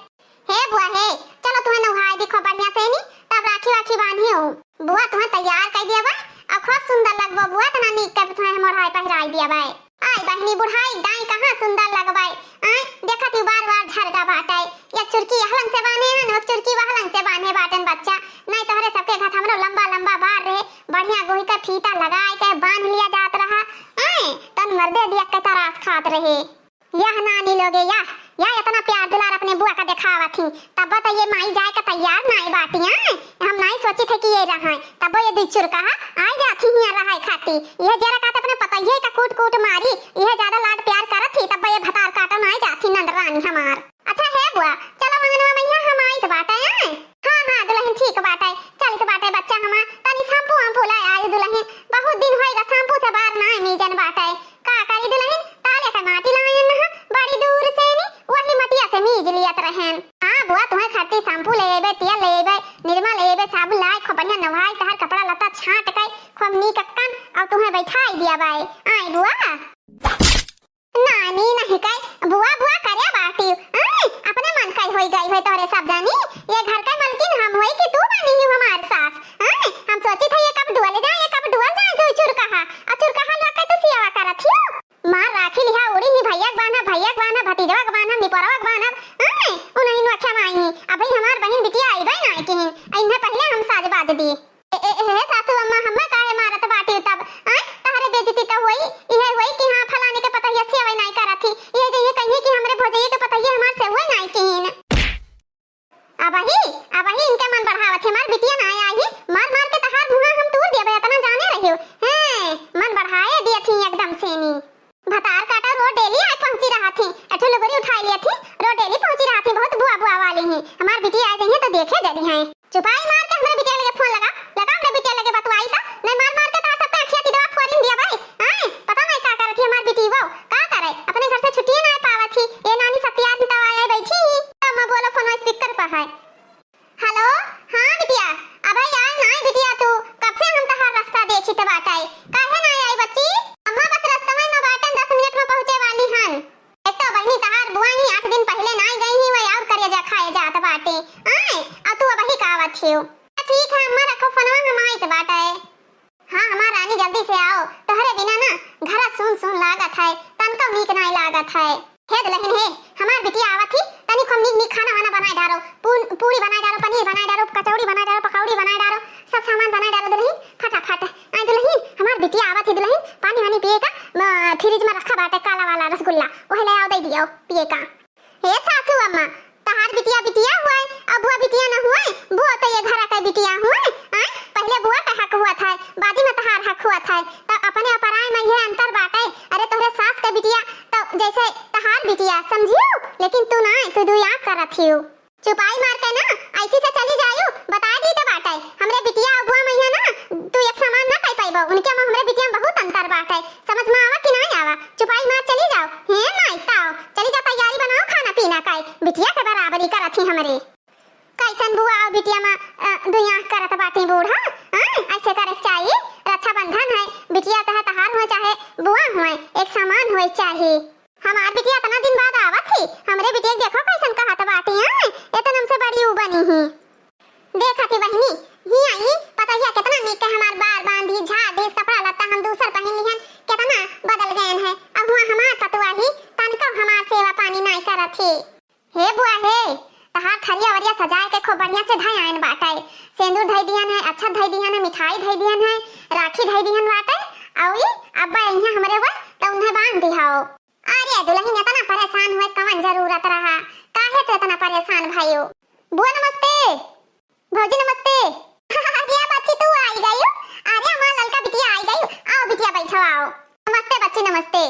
Speaker 2: हे बुआ हे चलो तुम्हें नहाई दिखो बढ़िया से नी तब राखी बांधी हो बुआ, तुम्हें तैयार कर दिया बा और खूब सुंदर लगबो बुआ, तना नीक कर तुम्हें मोढ़ाई पहराई दिया बा। आई बहनी बुढ़ाई दाई कहां सुंदर लगबाई, देखत ही बार झरगा बाटे, या चुरकी हलंग से बांधे न एक चुरकी हलंग से बांधे बाटन बच्चा, नहीं तोहरे सबके घर हमरो लंबा बार रहे बढ़िया गोही का फीता लगाए के बांध लिया जात रहा, तन मर्दे दिया के तरास खात रहे। यह नानी लोगे या इतना प्यार दुलार अपने बुआ का दिखावा थी, तब तो ये माई जाए का तैयार नहीं बाटिया, हम नहीं सोची थे कि ये रहा तब ये दिचुर कहा आई जाती ही रहा खाती, यह जरा का अपने पता ही का कूट मारी, यह ज्यादा लाड प्यार करत थी तब ये भतार काटा नहीं जाती नंद रानी हमार। अच्छा है बुआ चलो मंगनवा मैया हम आई तो बाटे, हां दुल्हन ठीक बाटे चल के बाटे बच्चा हमार तनी शैम्पू हम फुलाए आई दुल्हन बहुत दिन होएगा शैम्पू से बार ना मीजन बाटे का करी दुल्हन ताले का माटी लायन ना बड़ी दूर से नी वही मटिया से मीज लियत रहन। हां बुआ तुम्हें खाती शैम्पू ले आबे तेल ले आबे निर्मा ले आबे साबुन लाए खूब बढ़िया नहाई तहर कपड़ा लत्ता छांट के खूब नी कक्कन और तुम्हें बैठाई दिया बाई। आई बुआ नानी नहीं कई बुआ करे बाटी, अपने मन का होई गई है तोरे सब जानी, ये घर का मालकिन हम होई कि तू बनी ही हमारे साथ, हम सोची थे ये कब डुअल जाए तो चुर कहा लगा तो सियावा करत हियो मार राखी लिहा उड़ी ही भैया बाना भतीजवा के बाना निपरवा के बाना, उन्हीं नु अच्छा माई अबे हमार बहन बिटिया आई बई ना कि इन्हें पहले हम साज बाज दी ए सासू अम्मा हम्मा काहे मारत बाटी तब तारे बेइज्जती तो होई इहे होई कि हां फलाने के पता ये सेवा नहीं करत थी, ये जे कहिए कि हमरे भौजाई के पता ये हमार से हुई नहीं किन अबही इनके मन बढ़ावत है मार बिटिया ना आई मार के तहार मुंह हम तोड़ देबे इतना जाने रहियो, मन बढ़ाए दिए थी एकदम से नी भतार काटा रो डेली आई पहुंची रहा थी एठो लगरी उठाई लिया थी रो डेली पहुंची रहा थी बहुत बुआ वाली है हमार बिटिया आ गई है तो देखे जरी है चुपाई मार के हमारे बिटिया लगे फोन लगा हमरे बिटिया लगे बतवाई था नहीं मार के तार सब पे अखिया की दवा फोरिन दिया भाई, पता नहीं का करत थी हमार बिटी वो का करे अपने घर से छुट्टी ना पावत थी, ये नानी सत्या की दवा आई बैठी तब मैं बोलो फोन स्पीकर पर है। हेलो हां बिटिया अब यार नहीं बिटिया तू कब से हम तहार रास्ता देखी तो बात आई काहे ना आई बच्ची, अम्मा बस रास्ता में ना बाटन 10 मिनट में पहुंचे वाली हन, एक तो बहनी तहार बुआ ही 8 दिन पहले ना गई ही वही और करे जा खाए जात बाटे, आ तू अब ही कावत छियो ठीक है अम्मा रखो फोन हम आई तो बात है। हां हमार रानी जल्दी से आओ तोहरे बिना ना घर सुन लागत है तनका नीक नहीं लागत है। हे दुल्हन हे हमार बिटिया आवत ही तनी खूब नीक खाना वाना बनाए डारो पूरी बनाए डारो पनीर बनाए डारो कचौड़ी बनाए डारो पकौड़ी बनाए डारो सब सामान बनाए डारो दुल्हन फटाफट। आई दुल्हन हमार बिटिया आवत ही दुल्हन पानी वानी पिए का फ्रिज में रखा बाटे काला वाला रसगुल्ला ओहे ले आओ दे दियो पिए का। हे सासू अम्मा तहार बिटिया हुआ अब बुआ बिटिया न हुए, बुआ तो ये घर का बिटिया हुए। पहले बुआ का हक हुआ था, बादी में तहार हक हुआ था। तो अपने अपराय में ये अंतर बाटे। अरे तोहरे सास का बिटिया तो जैसे तहार बिटिया समझियो, लेकिन तू ना, तू दुआ करत हियो। चुपाई मार के ना ऐसी से चली जायू, बता दी तो बाटे हमरे बिटिया और बुआ मैया ना तू एक समान ना कह पाइबो। उनके में हमरे बिटिया में बहुत अंतर बाटे। समझ में आवा कि नहीं आवा? चुपाई मार चली जाओ। है नहीं ताओ चली जा, तैयारी बनाओ खाना पीना का। बिटिया के बराबरी करत ही हमरे। कैसन बुआ और बिटिया में दुआ करत बाटी बूढ़ा। ऐसे करे चाहिए। रक्षाबंधन है, बिटिया कहे तहार हो चाहे बुआ हो, एक समान होए चाहिए। हमार बिटिया इतना दिन बाद आवत थी, हमरे बिटिया देखो कैसन कहत बाटी है, इतना हमसे बड़ी उ बनी ही। देखा थी बहनी ही आई, पता है कितना नीक है हमार बार बांधी झाड़ दे कपड़ा लत्ता हम दूसर पहन लिहन, कितना बदल गए हैं। अब हुआ हमार पतुआ ही तनका हमार सेवा पानी नहीं करत थी। हे बुआ हे, तहार थरिया वरिया सजाए के खूब बढ़िया से धई आइन बाटे। सिंदूर धई दिहन है, अच्छा धई दिहन है, मिठाई धई दिहन है, राखी धई दिहन बाटे। और ये अब्बा यहाँ हमरे हुए तो उन्हें बांध दिहाओ। अरे दुल्हन इतना परेशान हुए, कवन जरूरत रहा? काहे तो इतना परेशान भाइयों? बुआ नमस्ते, भौजी नमस्ते। अरे बच्ची तू आई गई? अरे हमार लड़का बिटिया आई गई। आओ बिटिया बैठो आओ। नमस्ते बच्ची नमस्ते।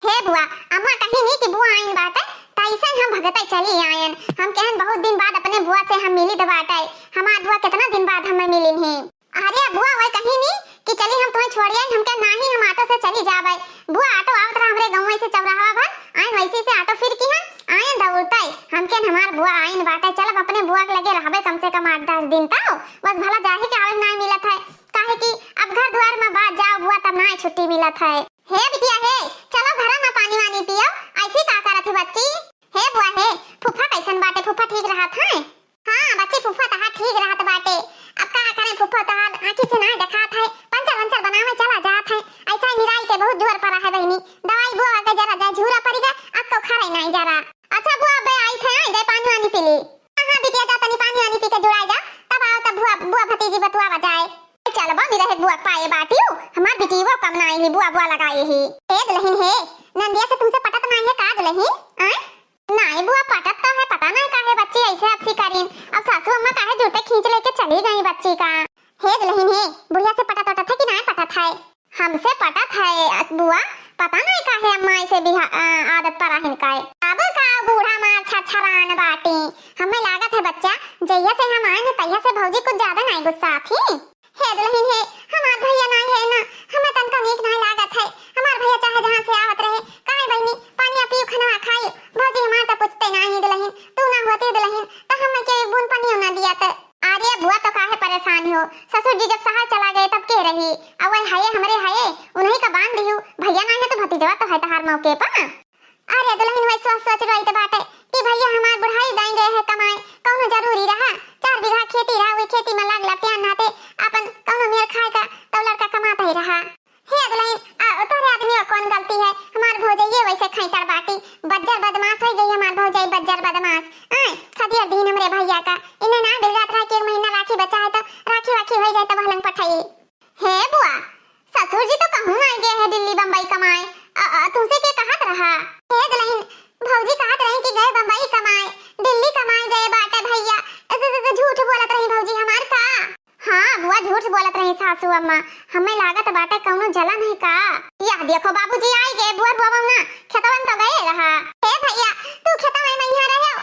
Speaker 2: हे बुआ, अम्मा कही नहीं कि बुआ आइन बाटे, तैसे हम भगते चली आयन। हम कहन बहुत दिन बाद अपने बुआ से हम मिली बाटे। हमार बुआ कितना दिन बाद हमें मिली ही। अरे बुआ वही कही नहीं कि चली हम तुम्हें छोड़िए, हम कह नहीं हम ऑटो से चली जावे। बुआ ऑटो आवत रहा हमरे गांव से चौराहा भर आइन, वैसे से ऑटो फिर की हम आइन दौड़ते। हम कह हमार बुआ आइन बाटे, चल अपने बुआ के लगे रहबे कम से कम 8-10 दिन तक। बस भला जाही के आवे नहीं मिलत है, काहे कि अब घर द्वार में बात जाओ बुआ तब ना छुट्टी मिलत है। हे बिटिया हे, चलो घर में पानी वानी पियो। ऐसी का करत है बच्ची? हे बुआ हे, फुफा कैसन बाटे? फुफा ठीक रहत है? हां बच्ची फुफा तहार ठीक रहत बाटे। अब का करे फुफा तहार आंखी से ना देखत है, पंचर वंचर बनावे चला जात है। ऐसा निराई के बहुत जोर पड़ा है बहनी। दवाई बुआ के जरा जा झूरा पड़ी जा, अब तो खा रही नहीं जरा। अच्छा बुआ बे आई थे, आई दे पानी वानी पी ली। हां बिटिया जा तनी पानी वानी पी के जुड़ाई जा, तब आओ तब बुआ भतीजी बतुआ बजाए। चल बा मेरे बुआ पाए बाटियो, हमार बिटी वो कम ना आई बुआ लगाई ही। ए दुल्हन हे, नंदिया से तुमसे पटत नहीं है का दुल्हन? नहीं बुआ पटत तो है, पता नहीं काहे बच्ची ऐसे अपसी करीन। अब सासू अम्मा काहे जूते खींच लेके चली गई बच्ची का। हे दुल्हन हे, बुढ़िया से पटत है कि नहीं पटत है? हमसे पटत है बुआ, पता नहीं काहे अम्मा ऐसे भी आदत पर रहन का। अब का बूढ़ा मार छछरान बाटी। हमें लागत है बच्चा जैया से हम आए न तैया से भौजी कुछ ज्यादा नहीं गुस्सा थी। हे दुल्हन हे, हमार भैया नहीं है ना, हमें तनका नीक नहीं लागत है। हमार भैया चाहे जहां से आवत रहे, काहे बहनी पानी पियो खाना खाइयो। भौजी हमार तो पूछते नहीं दुल्हन, तू ना होती दुल्हन तो हमें के बूंद पानी ना दिया त। अरे बुआ तो काहे परेशान हो? ससुर जी जब शहर चला गए तब के रही। अब वही है हमरे है, उन्हीं का बांध दियो। भैया नहीं है तो भतीजवा तो है तहार मौके पर। अरे दुल्हन वही सोच रही तो बात है कि भैया हमार बुढ़ाई दाई गए है कमाए, कौनो जरूरी रहा 4 बीघा खेती रहा, वही खेती में लागला प्यान नाते अपन कौनो मेर खाए का तो लड़का कमाता ही रहा। हे दुल्हन तोरे आदमी और कौन गलती है? हमार भौजाई वैसे खैतर बाटी बज्जर बदमाश हो गई। हमार भौजाई बज्जर बदमाश खदिया दिन हमरे भैया का इन्हें ना दिल रात रहा कि 1 महीना राखी बचा है तो राखी वाखी हो जाए तो भलंग पठाई। हे बुआ, ससुर जी तो कहूं ना गए है दिल्ली बम्बई कमाए, तुमसे के कहत रहा? हे दुल्हन भौजी कहत रही कि गए बम्बई कमाए, दिल्ली कमाए गए बाटे भैया। झूठ बोलत रही भौजी हमार का? हाँ बुआ झूठ बोलत रही सासू अम्मा, हमें लागत बाटे कौनो जलन है का। यह देखो बाबूजी आई गए, बुआ बुआ ना खेतवन तो गए रहा। हे भैया तू खेतवा में नहीं रहे हो?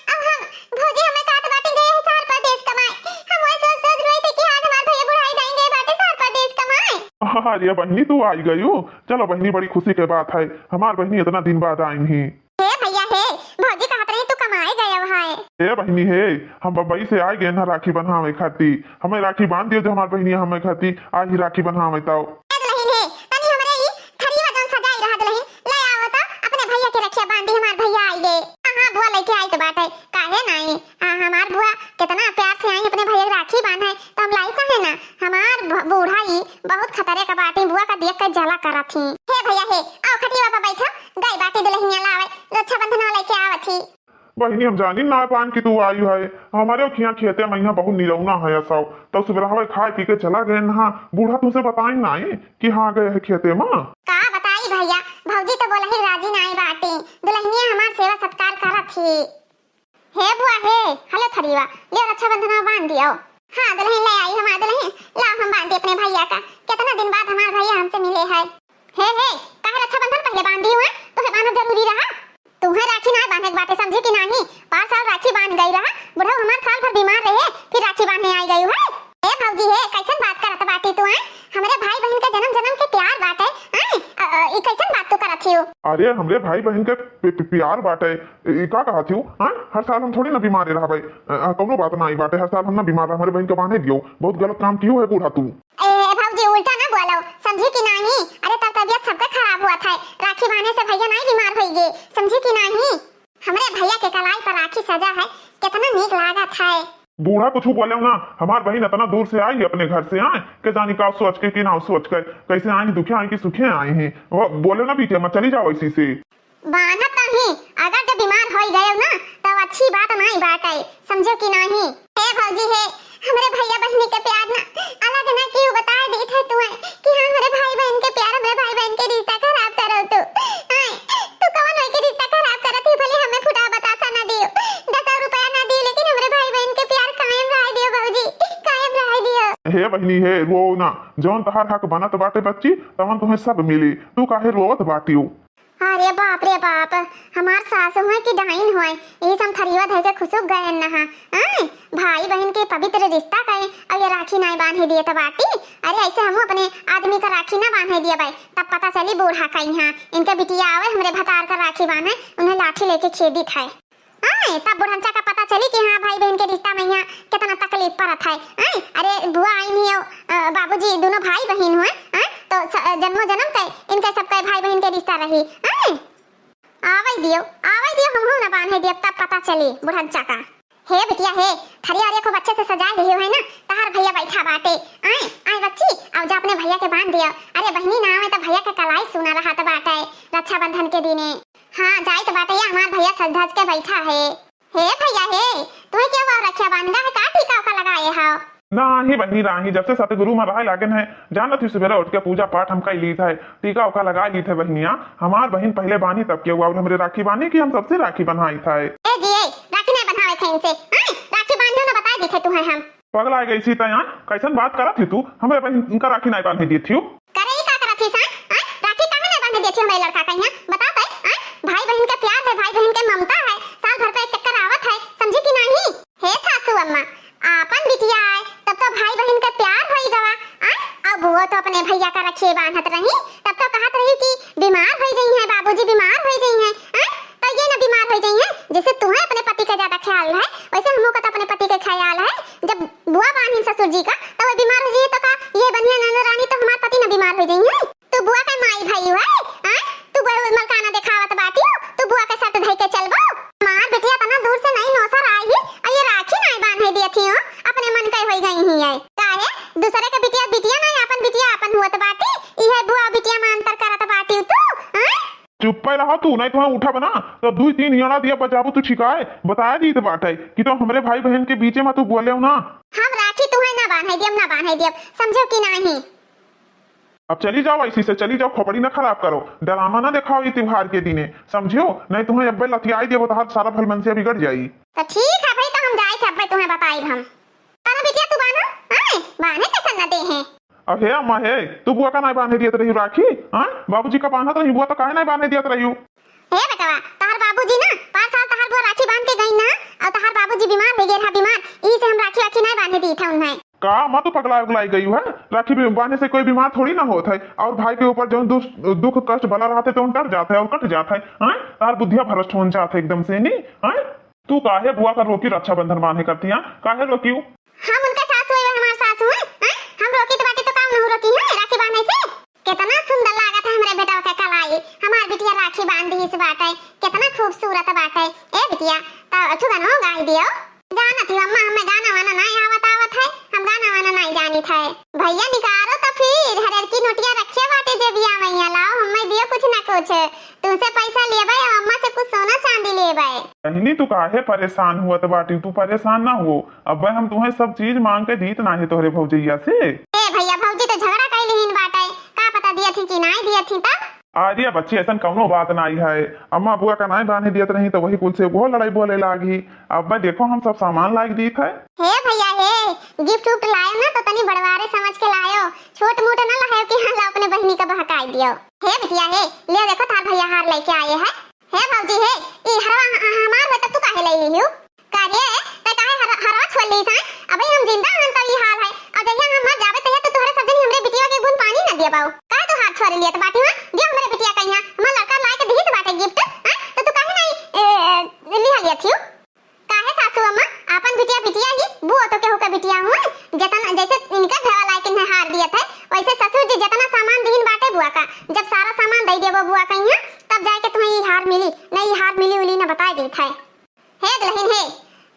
Speaker 2: अब हम भौजी हमें काट बाटे गए हैं शहर प्रदेश कमाए। हम वही सोच रहे थे कि आज हमार भैया बुढ़ाई देंगे बाटे शहर प्रदेश कमाए।
Speaker 4: अरे बहनी तू आई गई हो, चलो बहनी बड़ी खुशी के बात है। हमार बहनी इतना दिन बाद आई ही।
Speaker 2: हे भैया हे, भौजी कहत रही तू कमाए गए भाई।
Speaker 4: हे बहनी हे, हम बम्बई से आए गए ना राखी बन्हावे खाती। हमें राखी बांध दियो जो हमार बहनी हमें खाती आज ही राखी बन्हावे ताओ।
Speaker 2: दुल्हन हे, तनी हमरे ई थरिया जन सजाई रहा दुल्हन, ले आओ तो अपने भैया के रखिया बांधी। हमार भैया आई गए। हां बुआ लेके आई तो बात है, काहे नहीं? हमार बुआ कितना प्यार से आई अपने भैया राखी बांधे तो हम लाई काहे ना। हमार बूढ़ा ही बहुत खतरे का बाटी, बुआ का देख के जला करत थी। हे भैया हे, आओ खटिया पर बैठो, गई बाटी दुल्हनिया लावे, रक्षाबंधन लेके आवत थी।
Speaker 4: बहनी हम जानी ना पान की तू आई है। हमारे खिया खेते महीना बहुत निरौना है सब, तो सुबह खाए पी के चला गए ना। बूढ़ा तुमसे बताई नहीं कि हाँ गए है खेते में?
Speaker 2: का बताई भैया, भौजी तो बोला ही राजी नहीं बाटी, दुल्हनिया हमार सेवा सत्कार करत थी। हे बुआ हे, हेलो थरीवा, ले रक्षाबंधन में बांध दियो। हाँ दुल्हन ले आई हमारा दुल्हन, ला हम बांध अपने भैया का, कितना दिन बाद हमारे भैया हमसे मिले हैं। हे काहे रक्षाबंधन पहले बांध दी हुआ, तो बांधना जरूरी रहा। तुम्हें राखी ना बांधे बातें समझी कि नहीं? 5 साल राखी बांध गई रहा, बुढ़ा हमारे साल भर बीमार रहे, फिर राखी बांधने आई गई है। ए भौजी है, कैसन बात करत बाटी तू? है हमारे भाई बहन के जन्म जन्म के प्यार बात है। ई कैसन बात तू करत हियो?
Speaker 4: अरे हमरे भाई बहन के प्यार बाटे, ई का कहत हूँ? हाँ, हर साल हम थोड़ी ना बीमार रहा भाई, कौनो बात ना आई बाटे, हर साल हम ना बीमार रहा, हमारे बहन के बांधे दियो। बहुत गलत काम क्यों है बूढ़ा तू?
Speaker 2: ए भौजी उल्टा ना बोलो, समझी कि नहीं? अरे तब तबियत सबका खराब हुआ था, राखी बांधने से भैया नहीं बीमार होइगे, समझी कि नहीं? हमारे भैया के कलाई पर राखी सजा है, कितना नीक लागत है।
Speaker 4: बूढ़ा कुछ बोले ना, हमार बहन इतना दूर से आई अपने घर से आए के जानी का सोच के कि ना सोच कर कैसे आई, दुखे आई कि सुखे आई हैं, वो बोले ना बीचे मत चली जाओ इसी से।
Speaker 2: बांधत नहीं, अगर जब बीमार हो गए ना तो अच्छी बात नहीं बात है, समझो कि नहीं? हे भौजी है, हमारे भैया बहन के प्यार ना अलग ना क्यों बता दी थे तू कि हाँ हमारे भाई बहन के प्यार, हमारे भाई बहन के रिश्ता खराब करो तू। तू कौन है कि रिश्ता खराब करत ही? भले हमें फुटा बतासा ना दियो, 10 रुपया ना दियो, लेकिन हमारे भाई बहन के प्यार कायम रह दियो भौजी, कायम रह दियो।
Speaker 4: हे बहनी है, रो ना, जौन तहार हक बनत बाटे बच्ची तवन तुम्हें सब मिली, तू काहे रोवत बाटियो?
Speaker 2: अरे बाप रे बाप, हमार सासू है कि डाइन हुए, ये सब थरीवा धर के खुशुक गए नहा। भाई बहन के पवित्र रिश्ता कहे और ये राखी नहीं बांधे दिए तब आती। अरे ऐसे हम अपने आदमी का राखी ना बांधे दिया भाई, तब पता चली बूढ़ा का यहाँ इनके बिटिया आवे हमरे भतार का राखी बांधे, उन्हें लाठी लेके खेदित है। तब बुढ़ंचा का पता चली कि हाँ भाई बहन के रिश्ता में यहाँ कितना तकलीफ पड़त है। अरे बुआ आई नहीं हो, बाबूजी दोनों भाई बहन हुए, तो जन्मों जन्म तक इनके सबका भाई बहन के रिश्ता रही। आवे दियो हम ना बांधे दियो, तब पता चली बुढ़ंचा का। हे बिटिया हे, थरिया को बच्चे से सजा दियो है ना, तहार भैया बैठा बाटे। आए बच्ची, अब जा अपने भैया के बांध दियो। अरे बहनी ना आवे तो भैया के कलाई सुना रहा था बाटे रक्षाबंधन के दिने। हाँ जाए तो बाटे, हमार भैया सज धज के बैठा है। हे भैया हे, तुम्हें क्या बाव रक्षा बांधा है, का टीका उका लगाए हो?
Speaker 4: नाही बहनी राही, जब से सतगुरु में रहा लागन है, जानत ही सवेरे उठ के पूजा पाठ हम कई ली थे, टीका उका लगा ली थे बहनिया। हमार बहन पहले बानी तब के हुआ, हमरे राखी बानी की हम सबसे राखी बनवाई था।
Speaker 2: ए जी राखी नहीं बनवाए थे इनसे, राखी बांधने ना बता दी थे तुम्हें हम।
Speaker 4: पगला गई थी तया, कैसन बात करत थी तू? हमरे बहन उनका राखी नहीं बांधे दी थी।
Speaker 2: करे ही का करत थी सा? राखी काहे नहीं बांधे दी थी हमरे लड़का का? बता दे, भाई बहन का प्यार है, भाई बहन के ममता है, साल भर पे एक चक्कर आवत है, समझी कि नहीं? हे सासू अम्मा, आपन बिटिया आए तब तो भाई बहन का प्यार होई गवा। अब वो तो अपने भैया का रखिए बांधत रही, तब तो कहत रही कि बीमार हो गई है, बाबूजी बीमार हो गई है। तो ये ना बीमार हो गई है, जैसे तुम्हें अपने पति का ज्यादा ख्याल है, वैसे हमको का तो अपने पति का ख्याल है। जब बुआ बांधी ससुर जी का तो वो बीमार हो जाए तो का ये बनिया नंद रानी तो हमारे पति ना बीमार हो गई है। तू बुआ का माई भाई है, तू बड़ मलकाना दिखावत बाटी हो, तू बुआ के साथ धई के चलबो। मां बिटिया तना दूर से नहीं नौसर आई ही, और ये राखी नहीं बांधे दी थी, अपने मन के होई गई ही है। काहे दूसरे के बिटिया बिटिया नहीं, अपन बिटिया अपन हुआ तो बाटी, इहे बुआ बिटिया में अंतर करत बाटी तू।
Speaker 4: चुप पे रहा तू, नहीं तो वहाँ उठा बना तो 2-3 याना दिया बजाबू तू छिकाए, बताया दी तो बात है कि तो हमारे भाई बहन के बीच में तू बोले हो ना।
Speaker 2: हम राखी तुम्हें ना बांधे दियम, समझो कि नहीं?
Speaker 4: अब चली जाओ, ऐसी से चली जाओ, खोपड़ी ना खराब करो, ड्रामा ना दिखाओ ये त्योहार के दिने, समझो? नहीं तुम्हें अब्बे लथियाई दिया तो सारा भल मन से बिगड़ जाई।
Speaker 2: तो ठीक है भाई, तो हम जाए थे अब्बे तुम्हें बताई हम। अरे बिटिया तू बांधे कैसे न दे हैं?
Speaker 4: अब हे अम्मा हे, तू बुआ का नहीं बांधे दिया रही राखी? बाबूजी का बांधा तो बुआ तो काहे नहीं बांधे दिया रही?
Speaker 2: हे बेटवा, तहार बाबूजी ना 5 साल तहार बुआ राखी बांध के गई ना, और तहार बाबूजी बीमार हो गए था, बीमार ई से हम राखी नहीं बांधे दी था उन्हें।
Speaker 4: का माँ तो पगला उगलाई गई है, राखी बांधने से कोई बीमार थोड़ी ना होता है, और भाई के ऊपर जो दुख कष्ट बना रहते तो डर जाता है और कट जाता है। तार बुद्धिया भ्रष्ट हो जाता है एकदम से नहीं। तू काहे बुआ का रोकी रक्षाबंधन बांधे करती है, काहे रोकी?
Speaker 2: हम उनका सास हुए, हमारे सास हुए, हम रोकी तो बाकी तो काम नहीं रोकी है राखी बांधने से। कितना सुंदर लागत है हमारे बेटा का कलाई, हमारी बिटिया राखी बांध दी इस बात है, कितना खूबसूरत बात है। ए बिटिया तो अथु गाना गाई दियो, जाना थी अम्मा, हमें गाना वाना नहीं आवत है, हम गाना वाना नहीं जानी थे। भैया निकालो तो फिर हर की नोटिया रखे बाटे जे बिया मैया लाओ, हमें दियो कुछ ना कुछ, तुमसे पैसा लेबे और अम्मा से कुछ सोना चांदी लेबे।
Speaker 4: कहनी तू काहे परेशान हुआ तो बाटी, तू परेशान ना हो, अब हम तुम्हें सब चीज मांग के जीत ना है तोहरे भौजैया से।
Speaker 2: ए भैया भौजी तो झगड़ा कैली हिन बाटे, का पता दिया थी कि नहीं दिया थी तब?
Speaker 4: अरे बच्ची ऐसा कौनो बात नहीं है। अम्मा बुआ का नहीं बांधे दियत नहीं तो वही कुल से वो लड़ाई बोले लागी। अब भाई देखो हम सब सामान लाग दी है।
Speaker 2: हे भैया हे, गिफ्ट उफ्ट लायो ना तो तनी बड़वारे समझ के लायो, छोट मोट ना लायो कि हाँ ला अपने बहनी का बहकाई दियो। हे बिटिया हे, ले देखो तार भैया हार लेके आए हैं। हे भौजी हे, ई हरवा हमार है तब तू काहे ले लियो? का रे त काहे हरवा छोड़ ली सा? अबे हम जिंदा हन त ई हाल है, और जहिया हम मर जावे तहिया तो तोहरे सब दिन हमरे बिटिया के गुण पानी न दिया पाओ। का तू हाथ छोड़ लिया त बाटी हां? दियो हमरे बिटिया कहिया, हमर लड़का लाए के देहित बाटे गिफ्ट, हां? तो तू काहे नहीं लिया लिया थियो? काहे सासू अम्मा अपन बिटिया बिटिया ही बुआ तो केहू का बिटिया हुआ, जतना जैसे इनका घरवा लाए के हार दिया था वैसे ससुर जी जितना सामान दीन बाटे बुआ का, जब सारा सामान दे देबो बुआ कहिया तब जाके तुम्हें ये हार मिली, नहीं हार मिली उली ना बताई दी था। हे दुल्हन हे,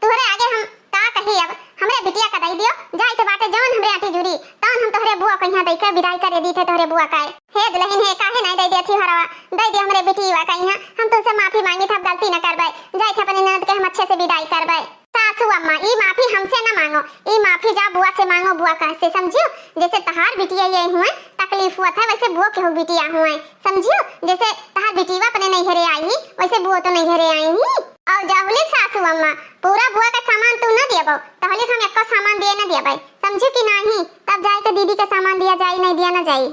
Speaker 2: तोहरे आगे हम का कही, अब हमरे बिटिया का दई दियो, जाई तो बाटे जवन हमरे आटी जुड़ी तवन हम तोहरे बुआ कहिया दई के विदाई करे दी थे तोहरे बुआ का। हे दुल्हन हे, काहे नहीं दई देथी हरवा, दई दे हमरे बिटिया कहिया, हम तुमसे माफी मांगी था, गलती न करबै, जाई थे अपनी ननद के हम अच्छे से विदाई करबै। सासू अम्मा ई माफी हमसे न मांगो, ई माफी जा बुआ से मांगो, बुआ का से समझियो। जैसे तहार बिटिया ये हुए तकलीफ हुआ था वैसे बुआ के हो बिटिया हुए, समझियो। जैसे तहार बिटिया अपने नहीं घरे आई वैसे बुआ तो नहीं घरे आई ही। और जाहुली सासू अम्मा पूरा बुआ का सामान तू न दियबो, तहले हम एको सामान दिए न दियबै, समझियो कि नहीं? तब जाए के दीदी का सामान दिया जाए, नहीं दिया न जाए।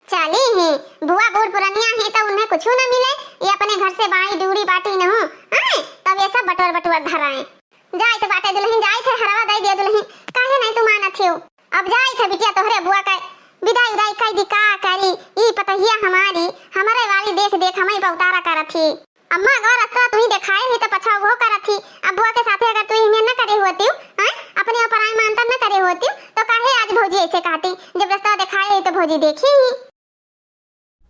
Speaker 2: चली ही बुआ बूढ़ पुरानिया है तो उन्हें कुछ न मिले, ये अपने घर से बाई डूरी बाटी न हो, तब ये सब बटोर बटोर धराए। जाई तो बाटे दुल्हन, जाई थे हरवा दई दिया दुल्हन, काहे नहीं तू मानत थियो? अब जाई थे बिटिया तोहरे बुआ का विदाई उदाई कई दी का करी, ई पतहिया हमारी हमरे वाली देख देख हमें बहुतारा करत थी। अम्मा अगर अस्त्रा तू ही दिखाए ही तो पछा वो करत थी, अब बुआ के साथे अगर तू ही न करे होती अपने ऊपर आई मानता न करे होती तो काहे आज भौजी ऐसे कहती, जब रास्ता दिखाए तो भौजी देखी ही।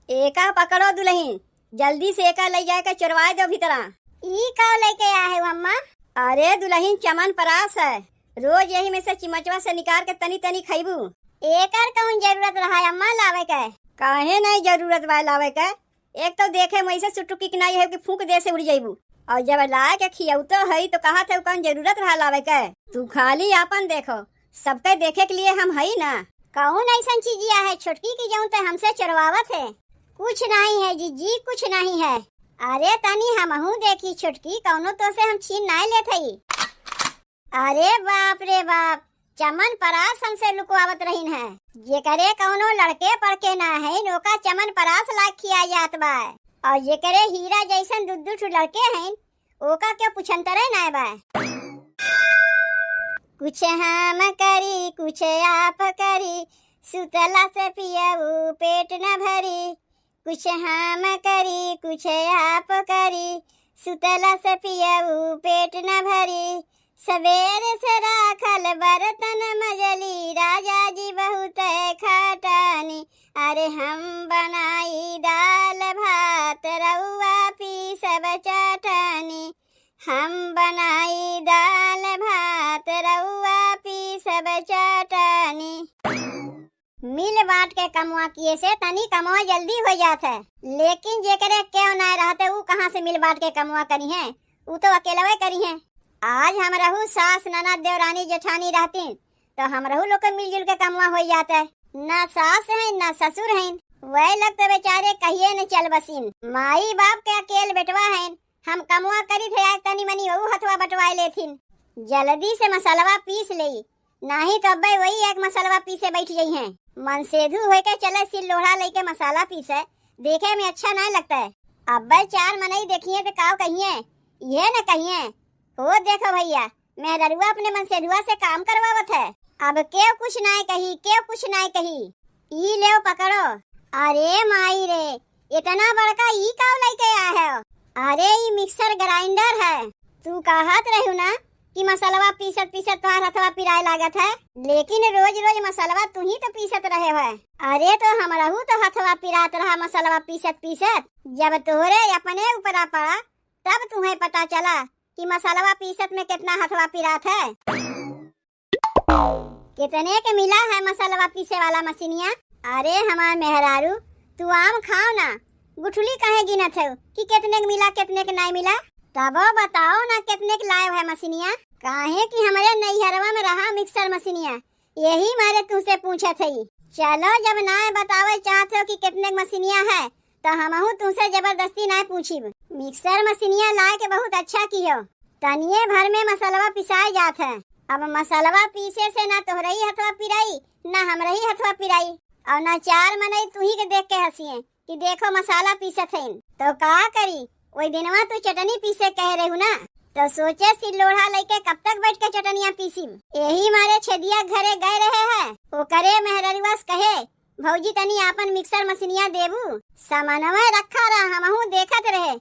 Speaker 5: एका पकड़ो दुल्हन, जल्दी से एका ले जाए के चुरवाए दो भीतरा। ई का लेके आया है अम्मा? अरे दुल्हन चमन परास है, रोज यही में से चिमचवा से निकाल के तनी तनी खइबू। एकर कौन जरूरत रहा अम्मा लावे के? काहे नहीं जरूरत बा लावे के? एक तो देखे मैं से सुटुकी की नहीं है कि फूंक दे से उड़ जाइबू, और जब लाए के खियौतो है तो कहा थे कौन जरूरत रहा लावे के? तू खाली आपन देखो, सबके देखे के लिए हम हई ना। कौन ऐसा चीजिया है छोटकी की जाऊं तो हमसे चरवावत है? कुछ नहीं है जीजी, कुछ नहीं है। अरे तनी हमहू देखी छोटकी, कौनो तो से हम छीन नहीं लेते ही। अरे बाप रे बाप, चमन परास हमसे लुकवावत रहीन है। ये करे कौनो लड़के पड़के ना है, नोका चमन परास लाख खिया जात बा, और ये करे हीरा जैसन दुद्दू ठु लड़के हैं, ओका क्यों पुछंतरे ना बा। कुछ हम करी कुछ आप करी, सुतला से पियऊ पेट न भरी। कुछ हम करी कुछ आप करी, सुतला से पियऊ पेट न भरी। सवेर से राखल बर्तन मजली, राजा जी बहुत खटानी। अरे हम बनाई दाल भात, रउआ पी सब चटनी। हम बनाई दाल भात, रउआ पी सब चटनी। मिल बांट के कमवा किए से तनी कमवा जल्दी हो जात है, लेकिन जेकरे क्यों ना रहते वो कहाँ से मिल बांट के कमवा करी है? वो तो अकेले करी है। आज हम रहू सास ननद देवरानी जेठानी रहती तो हम रहू लोग मिलजुल के कमवा हो जाता है। न सास है न ससुर है, वह लोग तो बेचारे कहिए न चल बसीन। माई बाप के अकेले बेटवा है, हम कमवा करी थे आज तनी मनी वहू हथवा बटवाए लेथिन। जल्दी से मसलवा पीस ले, नहीं तो अब वही एक मसलवा पीसे बैठ गई है। मन सेधु हो के चले सिल लोढ़ा लेके मसाला पीसे, देखे में अच्छा नहीं लगता है। अब चार मनई देखिए तो काव कहिए, ये न कहिए हो देखो भैया मैं ररुआ अपने मन सेधुआ से काम करवावत है। अब क्यों कुछ नहीं कही, क्यों कुछ नहीं कही। ई ले पकड़ो। अरे माई रे, इतना बड़का ई काव लेके आया है? अरे ई मिक्सर ग्राइंडर है। तू कहत रहू ना कि मसलवा पीसत पीसत तुम्हार हथवा पिराए लागत है, लेकिन रोज रोज मसलवा तू ही तो पीसत रहे है। अरे तो हमरहू तो हथवा पिरात रहा मसलवा पीसत पीसत, जब तोहरे अपने ऊपर पड़ा तब तुम्हें पता चला कि मसलवा पीसत में कितना हथवा पिरात है। कितने के मिला है मसलवा पीसे वाला मशीनिया? अरे हमार मेहरारू तू आम खाओ ना, गुठली कहे गिनत है कि कितने के मिला कितने के नहीं मिला? तब बताओ ना कितने के लाए है मशीनिया? काहे कि हमारे नैहरवा में रहा मिक्सर मशीनिया, यही मारे तुमसे पूछा थी। चलो जब ना बतावे चाहते हो कि कितने मशीनिया है तो हमहू तुमसे जबरदस्ती ना पूछी। मिक्सर मशीनिया लाए के बहुत अच्छा कियो, तनिए भर में मसलवा पिसाए जात है। अब मसलवा पीसे से ना तोहरही हथवा पिराई ना हमरही हथवा पिराई, और ना चार मनई तू ही के देख के हंसिए कि देखो मसाला पीसत है। तो का करी, वही दिनवा तू चटनी पीसे कह रही ना, तो सोचे सिलोड़ा लेके कब तक बैठ के चटनिया पीसी। यही मारे छेदिया घरे गए रहे है, वो करे मेहररिवास कहे भौजी तनी आपन मिक्सर मशीनिया देबू, सामानवा रखा रहा हमहू देखत रहे।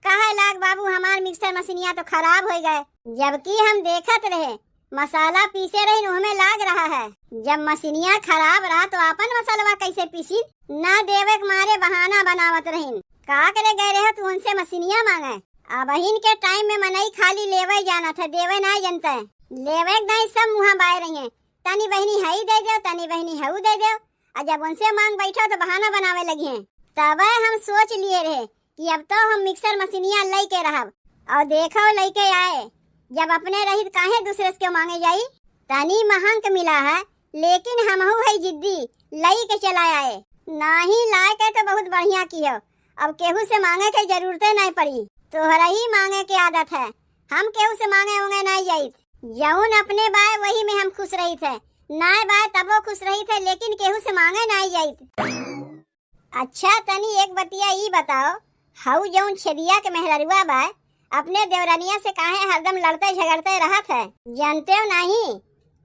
Speaker 5: कहा लाग बाबू हमार मिक्सर मशीनिया तो खराब हो गए, जबकि हम देखत रहे मसाला पीसे रही हमें लाग रहा है। जब मशीनिया खराब रहा तो अपन मसालवा कैसे पीसी, ना देवे के मारे बहाना बनावत रही। का करे गए रहे तू उनसे मशीनिया मांगे। अब के टाइम में मनई खाली लेवे जाना था, देवे ना जनता है। लेवे नहीं सब मुँह बाय रही है, तनी बहनी हई दे दो तनी बहनी हऊ दे दो, और जब उनसे मांग बैठो तो बहाना बनावे लगी है। तब हम सोच लिए रहे कि अब तो हम मिक्सर मशीनिया लई के रहब, और देखो लई के आए। जब अपने रही काहे दूसरे से मांगे जाई। तनी महंग मिला है, लेकिन हमहू है जिद्दी लई के चला आए। नहीं लाए के तो बहुत बढ़िया कियो, अब केहू से मांगे के जरूरत नहीं पड़ी। तोहरा ही मांगे के आदत है, हम केहू से मांगे होंगे नहीं जाई। जौन अपने बाय वही में हम खुश रही थे, नाय बाय तबो खुश रही थे, लेकिन केहू से मांगे नहीं जाई। अच्छा तनी एक बतिया ई बताओ, हाउ जौन छेदिया के मेहररुआ बाय अपने देवरानिया से काहे हरदम लड़ते झगड़ते रहत है। जानते हो नहीं,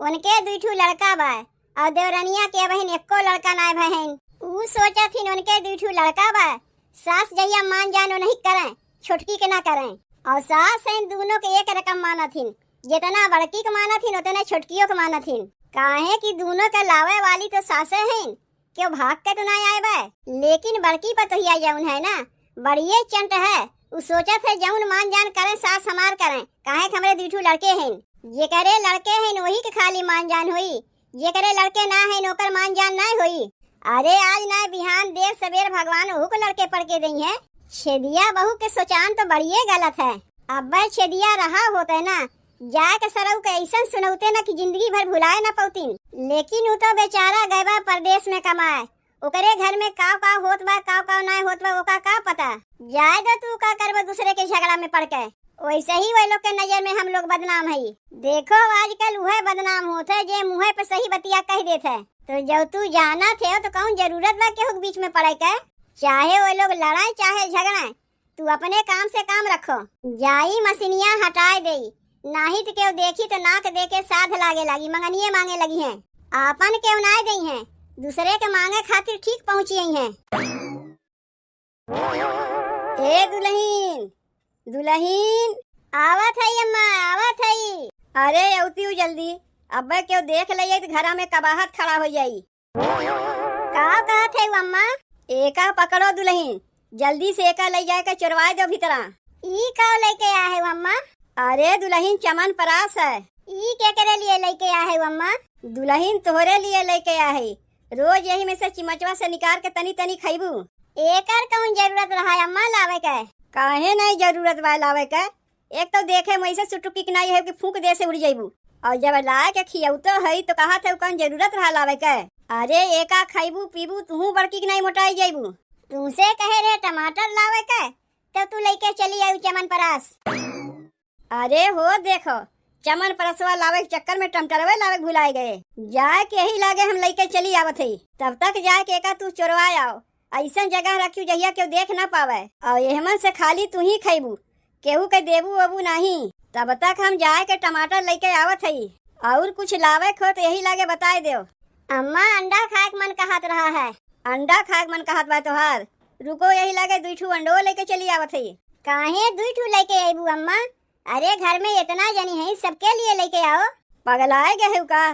Speaker 5: उनके दुठू लड़का बा और देवरानिया के बहन एको लड़का ना बहन। ऊ सोचा थी उनके दुठू लड़का बा, सास जहिया मान जानो नहीं करें, छोटकी के ना करें। और सास है दोनों के एक रकम माना थी, जितना बड़की के माना थी उतना छोटकियों के माना थी। काहे कि दोनों के लावे वाली तो सासे हैं, क्यों भाग के तो ना आए बा। लेकिन बड़की पतोहिया जौन है ना, बड़िए चंट है। उ सोचा थे जौन मान जान करें सास हमार करें, काहे कि हमरे दूठू लड़के हैं। जे करे लड़के हैं वही के खाली मान जान हुई, जे करे लड़के ना है नौकर मान जान ना हुई। अरे आज ना बिहान देर सवेर भगवान ओहू को लड़के पड़ के दी है। छेदिया बहू के सोचान तो बढ़िए गलत है। अब छेदिया रहा होता है ना, जाए के सरऊ के ऐसा सुनौते ना कि जिंदगी भर भुलाए ना पौतीन। लेकिन उ तो बेचारा गए परदेश में कमाए, ओकरे घर में काव काव होत बा काव काव ना होत बा ओका का पता। जाए दो तू का करबो दूसरे के झगड़ा में पड़ के। वैसे ही वही लोग के नजर में हम लोग बदनाम है। देखो आजकल वह बदनाम होता है जे मुँह पे सही बतिया कह देते है। तो जब तू जाना थे तो कौन जरूरत बा केहू बीच में पड़े के। चाहे वो लोग लड़ाए चाहे झगड़ाए, तू अपने काम से काम रखो। जाई मशीनिया हटाए दे, नाही तो केहू देखी तो नाक दे के साध लागे लगी, मंगनिये मांगे लगी है। आपन केहू ना गई है, दूसरे के मांगे खातिर ठीक पहुँची है। ए दुल्हीन दुल्हीन आवत है अम्मा आवत है। अरे औती जल्दी, अब क्यों देख लिये तो घरा में कबाहट खड़ा हो जाई। का कहत है अम्मा? एका पकड़ो दुल्हीन, जल्दी से एका ले जाए के चुरवा दो भीतरा। ई का लेके आया है अम्मा? अरे दुल्हीन चमन परास है। ई के करे लिए लेके आया है अम्मा? दुल्हीन तोहरे लिए लेके आया है, रोज यही में से चिमचवा से निकाल के तनी तनी खाइबू। एकर कौन जरूरत रहा है अम्मा लावे के? काहे नहीं जरूरत बा लावे के? एक तो देखे वैसे सुटुकी की नहीं है कि फूंक दे से उड़ जाइबू, और जब लाए के खियाऊ तो है तो कहा थे कौन जरूरत रहा लावे के? अरे एका खाइबू पीबू तू बड़की की नहीं मोटाई जाइबू। तुमसे कहे रहे टमाटर लावे के तो तू लेके चली आई चमन परास। अरे हो देखो चमन परसवा लावे के चक्कर में टमाटरवे लावे भुलाए गए। जाए के ही लागे हम लेके चली आवत है, तब तक जाए के एका तू चोरवा आओ। ऐसा जगह रखियो जहिया केहू देख ना पावे, और एहमन से खाली तू ही खाइबू, केहू के देबू वबू नहीं। तब तक हम जाए के टमाटर लेके आवत है, और कुछ लावे खो तो यही लागे बताए दो। अम्मा अंडा खाए के मन कहत रहा है। अंडा खाए के मन कहत बा तोहार? रुको यही लागे दुठू अंडो लेके चली आवत है। काहे दुठू लेके आईबू अम्मा? अरे घर में इतना जनी है, सबके लिए लेके आओ। पगलाए गए का?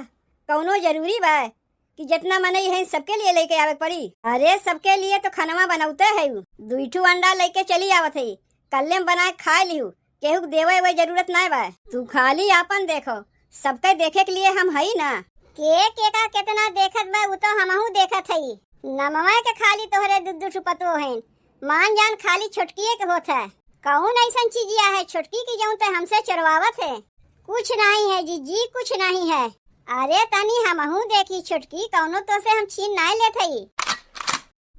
Speaker 5: कौनो जरूरी बा कि जितना मनई है सबके लिए लेके आवे पड़ी? अरे सबके लिए तो खाना बनाते है। दुठू अंडा लेके चली आवत है, कल्ले में बना के खा लिहू, केहू देवे वे जरूरत नहीं बा। तू खाली आपन देखो, सबके देखे के लिए हम हई ना। के का कितना देखत बा वो तो हमहू देखत हई। नमवा के खाली तोहरे दुठू पतो है, मान जान खाली छोटकिए के होत है। कौन ऐसा चीजिया है छोटकी की जऊं तो हमसे चरवावत है? कुछ नहीं है जीजी कुछ नहीं है। अरे तनी हमहू देखी छोटकी, कौनो तो से हम छीन नहीं लेत हई।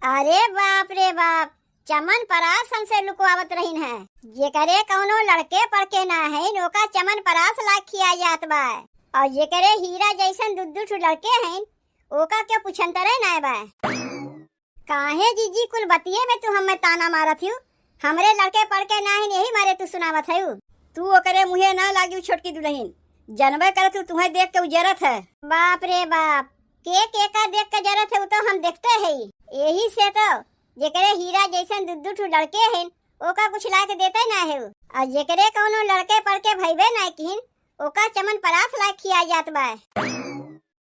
Speaker 5: अरे बाप रे बाप, चमन परास हमसे लुकवावत रहीन है। जे करे कौनो लड़के पड़के ना है नोका चमन परास लाख खिया जात बा। और जे करे हीरा जैसन दुद्दू ठु लड़के हैं ओका क्यों पुछंतरे ना बा। काहे जीजी कुल बतिये में तू हमें ताना मारत हूँ। हमरे लड़के पड़के ना है यही मारे तू सुनावत है। तू ओकरे मुहे ना लागी छोटकी दुल्हन जनबे करत तू तुम्हें देख के उजरत है। बाप रे बाप के का देख के जरत है वो तो हम देखते है। यही से तो जेकरे हीरा जैसन दुद्दू ठु लड़के हैं ओका कुछ ला के देते ना है। और जेकरे कौनो लड़के पड़के भइबे ना किन ओका चमन परास ला खिया जात बा।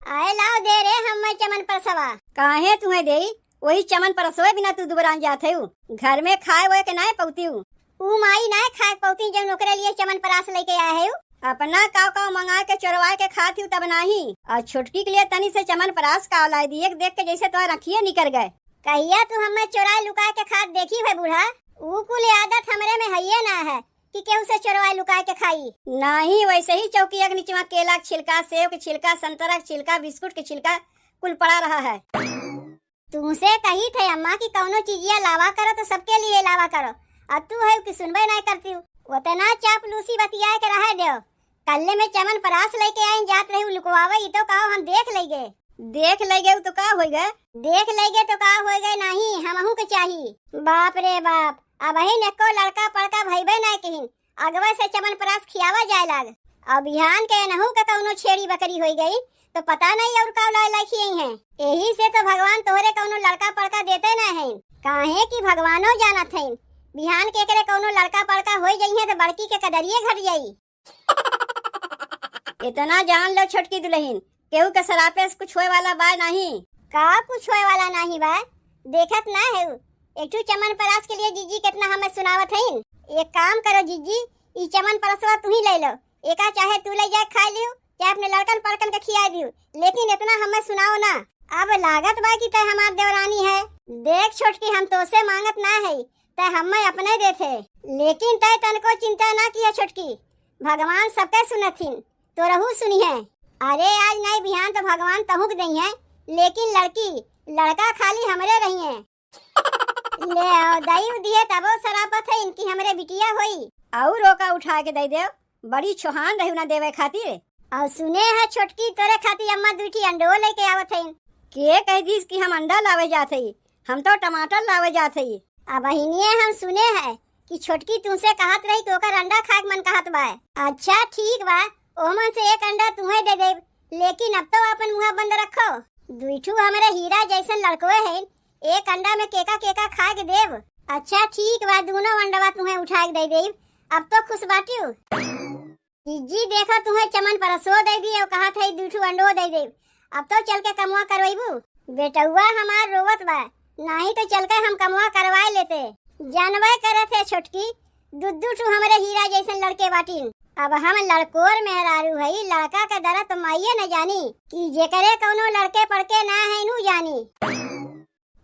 Speaker 5: आए लाओ दे रे हम चमन परसवा। काहे तुम्हें दे वही चमन परसवे बिना तू दुबरान जात है। घर में खाए वो के ना पौती ऊ माई ना खाए पौती जब नौकरे लिए चमन परास लेके आए है। अपना काव मंगा के चोरवा के खाती तब नहीं। और छोटकी के लिए तनी से चमन परास का ला दी एक देख के जैसे तो रखिए निकल गए। कहिया तू हमें चोरा लुका के खाद देखी है बूढ़ा। ऊ कुल आदत हमरे में है ना है कि केहू से चोरवा लुका के खाई। नहीं वैसे ही चौकी के नीचे केला के छिलका सेब के छिलका संतरा के छिलका बिस्कुट के छिलका कुल पड़ा रहा है। तुमसे कही थे अम्मा की कौनो चीजिया लावा करो तो सबके लिए लावा करो। अब तू है कि सुनबे नहीं करती वो तना चापलूसी बतिया के रह दो। कल्ले में चमन परास लेके आए जात रही लुकवावे तो कहो हम देख लेगे तो का होएगा। देख लेगे तो का होएगा नहीं हमहू के चाहिए। बाप रे बाप अब ही neko लड़का पड़का भइबे ना कहीं अगवा से चमन परास खियावा जाए लाग। अब बिहान के नहू का कौनो छेड़ी बकरी हो गई तो पता नहीं और का लाखी है। यही से तो भगवान तोहरे कौनो लड़का पड़का देते ना है। काहे कि भगवानो जानत है बिहान के करे कौनो लड़का पड़का हो जाइए तो बड़की के कदरिये घट जाई। इतना जान लो छोटकी दुल्हन केहू के सरापे से कुछ होए वाला बा नहीं। का कुछ होए वाला नहीं बा देखत ना है। एक चमन परास के लिए जीजी कितना हमें सुनावत है। एक काम करो जीजी ई चमन परसवा तू ही ले लो। एका चाहे तू ले जाए खा लियो चाहे अपने लड़कन पड़कन के खिया दियो लेकिन इतना हमें सुनाओ ना। अब लागत बा की तय हमार देवरानी है। देख छोटकी हम तो से मांगत ना है तय हमें अपने देते लेकिन तय तन को चिंता ना किया छोटकी भगवान सबके सुनथिन तो रहू सुनी है। अरे आज नहीं बिहान तो भगवान तहुक दई है लेकिन लड़का खाली हमरे रही है। ले आओ दई दिए तबो सरापत है इनकी हमरे बिटिया होई। और रोका उठा के दे दे बड़ी चौहान रही ना देवे खातिर। और सुने है छोटकी तोरे खातिर अम्मा दूठी अंडो लेके आवत है। के कह दीस कि हम अंडा लावे जात है हम तो टमाटर लावे जात है। अब बहिनिए हम सुने है कि छोटकी तुमसे कहत रही तो ओकर अंडा खाए मन कहत बा। अच्छा ठीक बा ओमन से एक अंडा तुम्हें दे देब लेकिन अब तो अपन मुंह बंद रखो। दुइठू हमारे हीरा जैसन लड़कोए हैं एक अंडा में केका खा के देव। अच्छा ठीक बा दोनों अंडवा तुम्हें उठा के दे देब। अब तो खुश बाटियो जीजी देखो तुम्हें चमन परसो दे दी और कहा था दुइठू अंडो दे देब। अब तो चल के कमुआ करवाइबू। बेटुआ हमार रोवत बा नहीं तो चल के हम कमुआ करवा लेते। जानवे करे थे छोटकी दुद्दू ठू हमारे हीरा जैसन लड़के बाटिन। अब हम लड़कोर मेहरारू है लड़का का दर्द तो माइये न जानी कि जेकरे कौनो लड़के पड़के ना है नू जानी।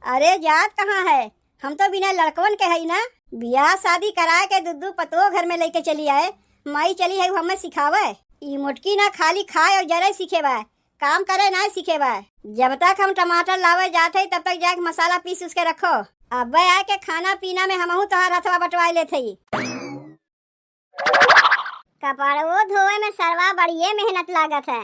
Speaker 5: अरे जात कहाँ है हम तो बिना लड़कवन के है ना। ब्याह शादी करा के दुद्दू पतो घर में लेके चली आए माई चली है हमें सिखावे। ई मुटकी ना खाली खाए और जरे सीखे बा काम करे ना सीखे बा। जब तक हम टमाटर लावे जाते तब तक जाके मसाला पीस उसके रखो। अब आके खाना पीना में हमहू तोहार हथवा बटवाए लेते। कपड़ो धोए में सरवा बढ़िए मेहनत लागत है।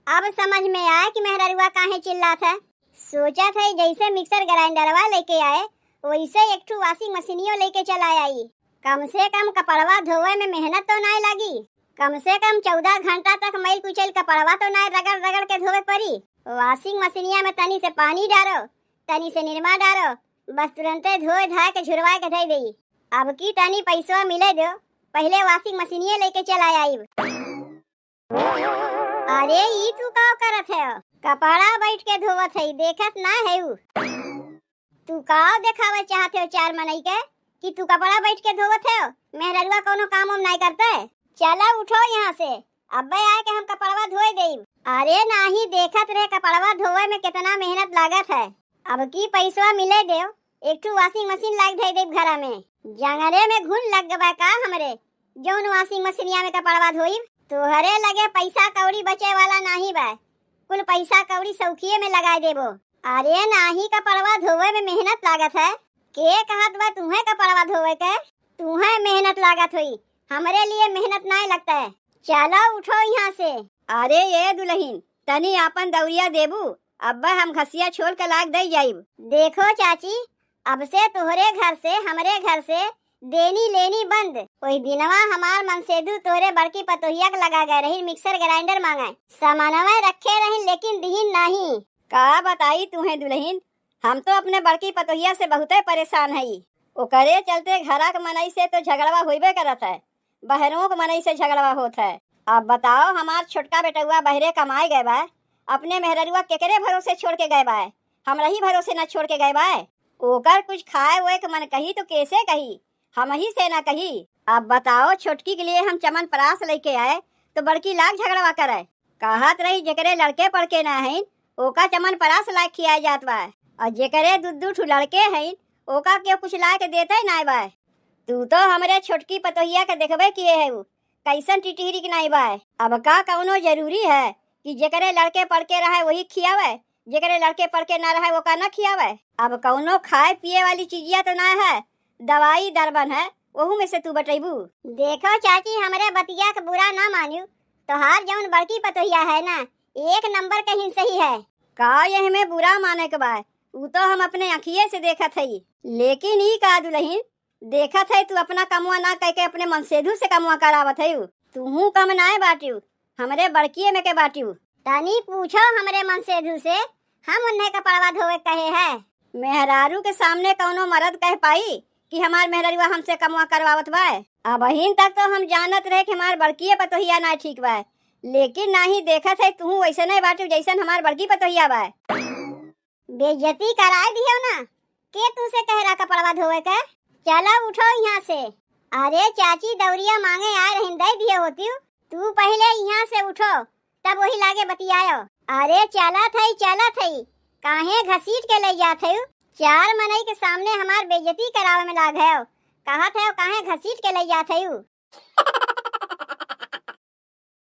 Speaker 5: अब समझ में आया कि मेहररुआ काहे चिल्लात है। सोचा था जैसे मिक्सर ग्राइंडरवा लेके आए वैसे एक ठू वॉशिंग मशीनियो लेके चला आई। कम से कम कपड़वा धोए में मेहनत तो नहीं लगी। कम से कम 14 घंटा तक मैल कुचल कपड़वा तो नहीं रगड़ रगड़ के धोवे पड़ी। वॉशिंग मशीनिया में तनी से पानी डालो तनी से निरमा डालो बस तुरंते धोए धा के झुरवा के धई दी। अब की तनी पैसवा मिले दो पहले वॉशिंग मशीनिये लेके चला आई। अरे ई तू का करत है कपड़ा बैठ के धोवत है देखत ना है उ। तू का देखावे चाहते हो चार मनई के कि तू कपड़ा बैठ के धोवत है। मेहररुआ कोनो काम हम नहीं करते। चला उठो यहाँ से अब आए के हम कपड़वा धोए देब। अरे नाही देखत रहे कपड़वा धोए में कितना मेहनत लागत है। अब की पैसवा मिले दे एक ठू वॉशिंग मशीन लाग दे देब घरा में। जंगले में घुन लग गबा का हमरे जौन वॉशिंग मशीनिया में कपड़वा धोइब। तोहरे लगे पैसा कौड़ी बचे वाला नहीं बा कुल पैसा कौड़ी सौखिये में लगा देबो। अरे नाही कपड़वा धोवे में मेहनत लागत है। के कहत बा तुम्हें कपड़वा धोवे के? तुम्हें मेहनत लागत हुई, हमरे लिए मेहनत नहीं लगता है। चलो उठो यहाँ से। अरे ये दुल्हन तनी आपन दौरिया देबू, अब्बा हम घसिया छोड़ के लाग दे जाइब। देखो चाची, अब से तोहरे घर से हमरे घर से देनी लेनी बंद। कोई दिनवा हमार मनसेदू तोहरे बड़की पतोहिया के लगा गए रही मिक्सर ग्राइंडर मांगे, सामानवा रखे रही लेकिन दीन नहीं। का बताई तुम्हें दुल्हन, हम तो अपने बड़की पतोहिया से बहुते परेशान हई। ओकरे चलते घरा के मनई से तो झगड़वा होइबे करत है, बहरों के मनई से झगड़वा होत है। अब बताओ हमार छोटका बेटुआ बहरे कमाए गए बा, अपने मेहररुआ केकरे भरोसे छोड़ के गए बा? हमरा ही भरोसे न छोड़ के गए बा। ओकर कुछ खाए हुए के मन कही तो कैसे कही, हम ही से ना कही। अब बताओ छोटकी के लिए हम चमन परास लेके आए तो बड़की लाख झगड़वा करे। कहत रही जेकरे लड़के पड़के ना है ओका चमन परास लायक खियाए जात बा, और जेकरे दू ठू लड़के हैं ओका क्यों कुछ ला के देते ना बा। तू तो हमरे छोटकी पतोहिया के देखबे किए है कैसन टिटहरी के नहीं बा। अब का कौनो जरूरी है कि जेकरे लड़के पड़के रहे वही खियावे, जेकरे लड़के पड़के ना रहे वो का ना खियावे। अब कौनो खाए पिए वाली चीजिया तो ना है, दवाई दरबन है, वहू में से तू बटेबू। देखो चाची हमरे बतिया के बुरा ना मानियो, तोहार जौन बड़की पतोहिया है ना एक नंबर कहीं सही है। का ये हमें बुरा माने के बा, ऊ तो हम अपने आँखिए से देखत हई। लेकिन ई का दुल्हन देखत है तू अपना कमुआ ना कह के अपने मनसेधु से कमुआ करावत है। तू कम ना बाटियो, हमरे बड़किए में के बाटियो। तनी पूछो हमरे मनसेधु से, हम उन्हें कपड़वा धोवे कहे है। मेहरारू के सामने कौनो मर्द कह पाई कि हमार मेहरारुआ हमसे कमुआ करवावत बा? अब अहिन तक तो हम जानत रहे कि हमार बड़किए पतोहिया ना ठीक बा, लेकिन ना ही देखत है तू वैसे नहीं बाटियो जैसन हमार बड़की पतोहिया बा। बेइज्जती कराए दियो ना के तू से कह रहा कपड़वा धोवे के? चलो उठो यहाँ से। अरे चाची दौरिया मांगे आ रही दे दिए होती, तू पहले यहाँ से उठो तब वही लागे बतियायो। अरे चला थई काहे घसीट के ले जात है? चार मनई के सामने हमार बेइज्जती करावे में लाग है, कहा थे काहे घसीट के ले जात है?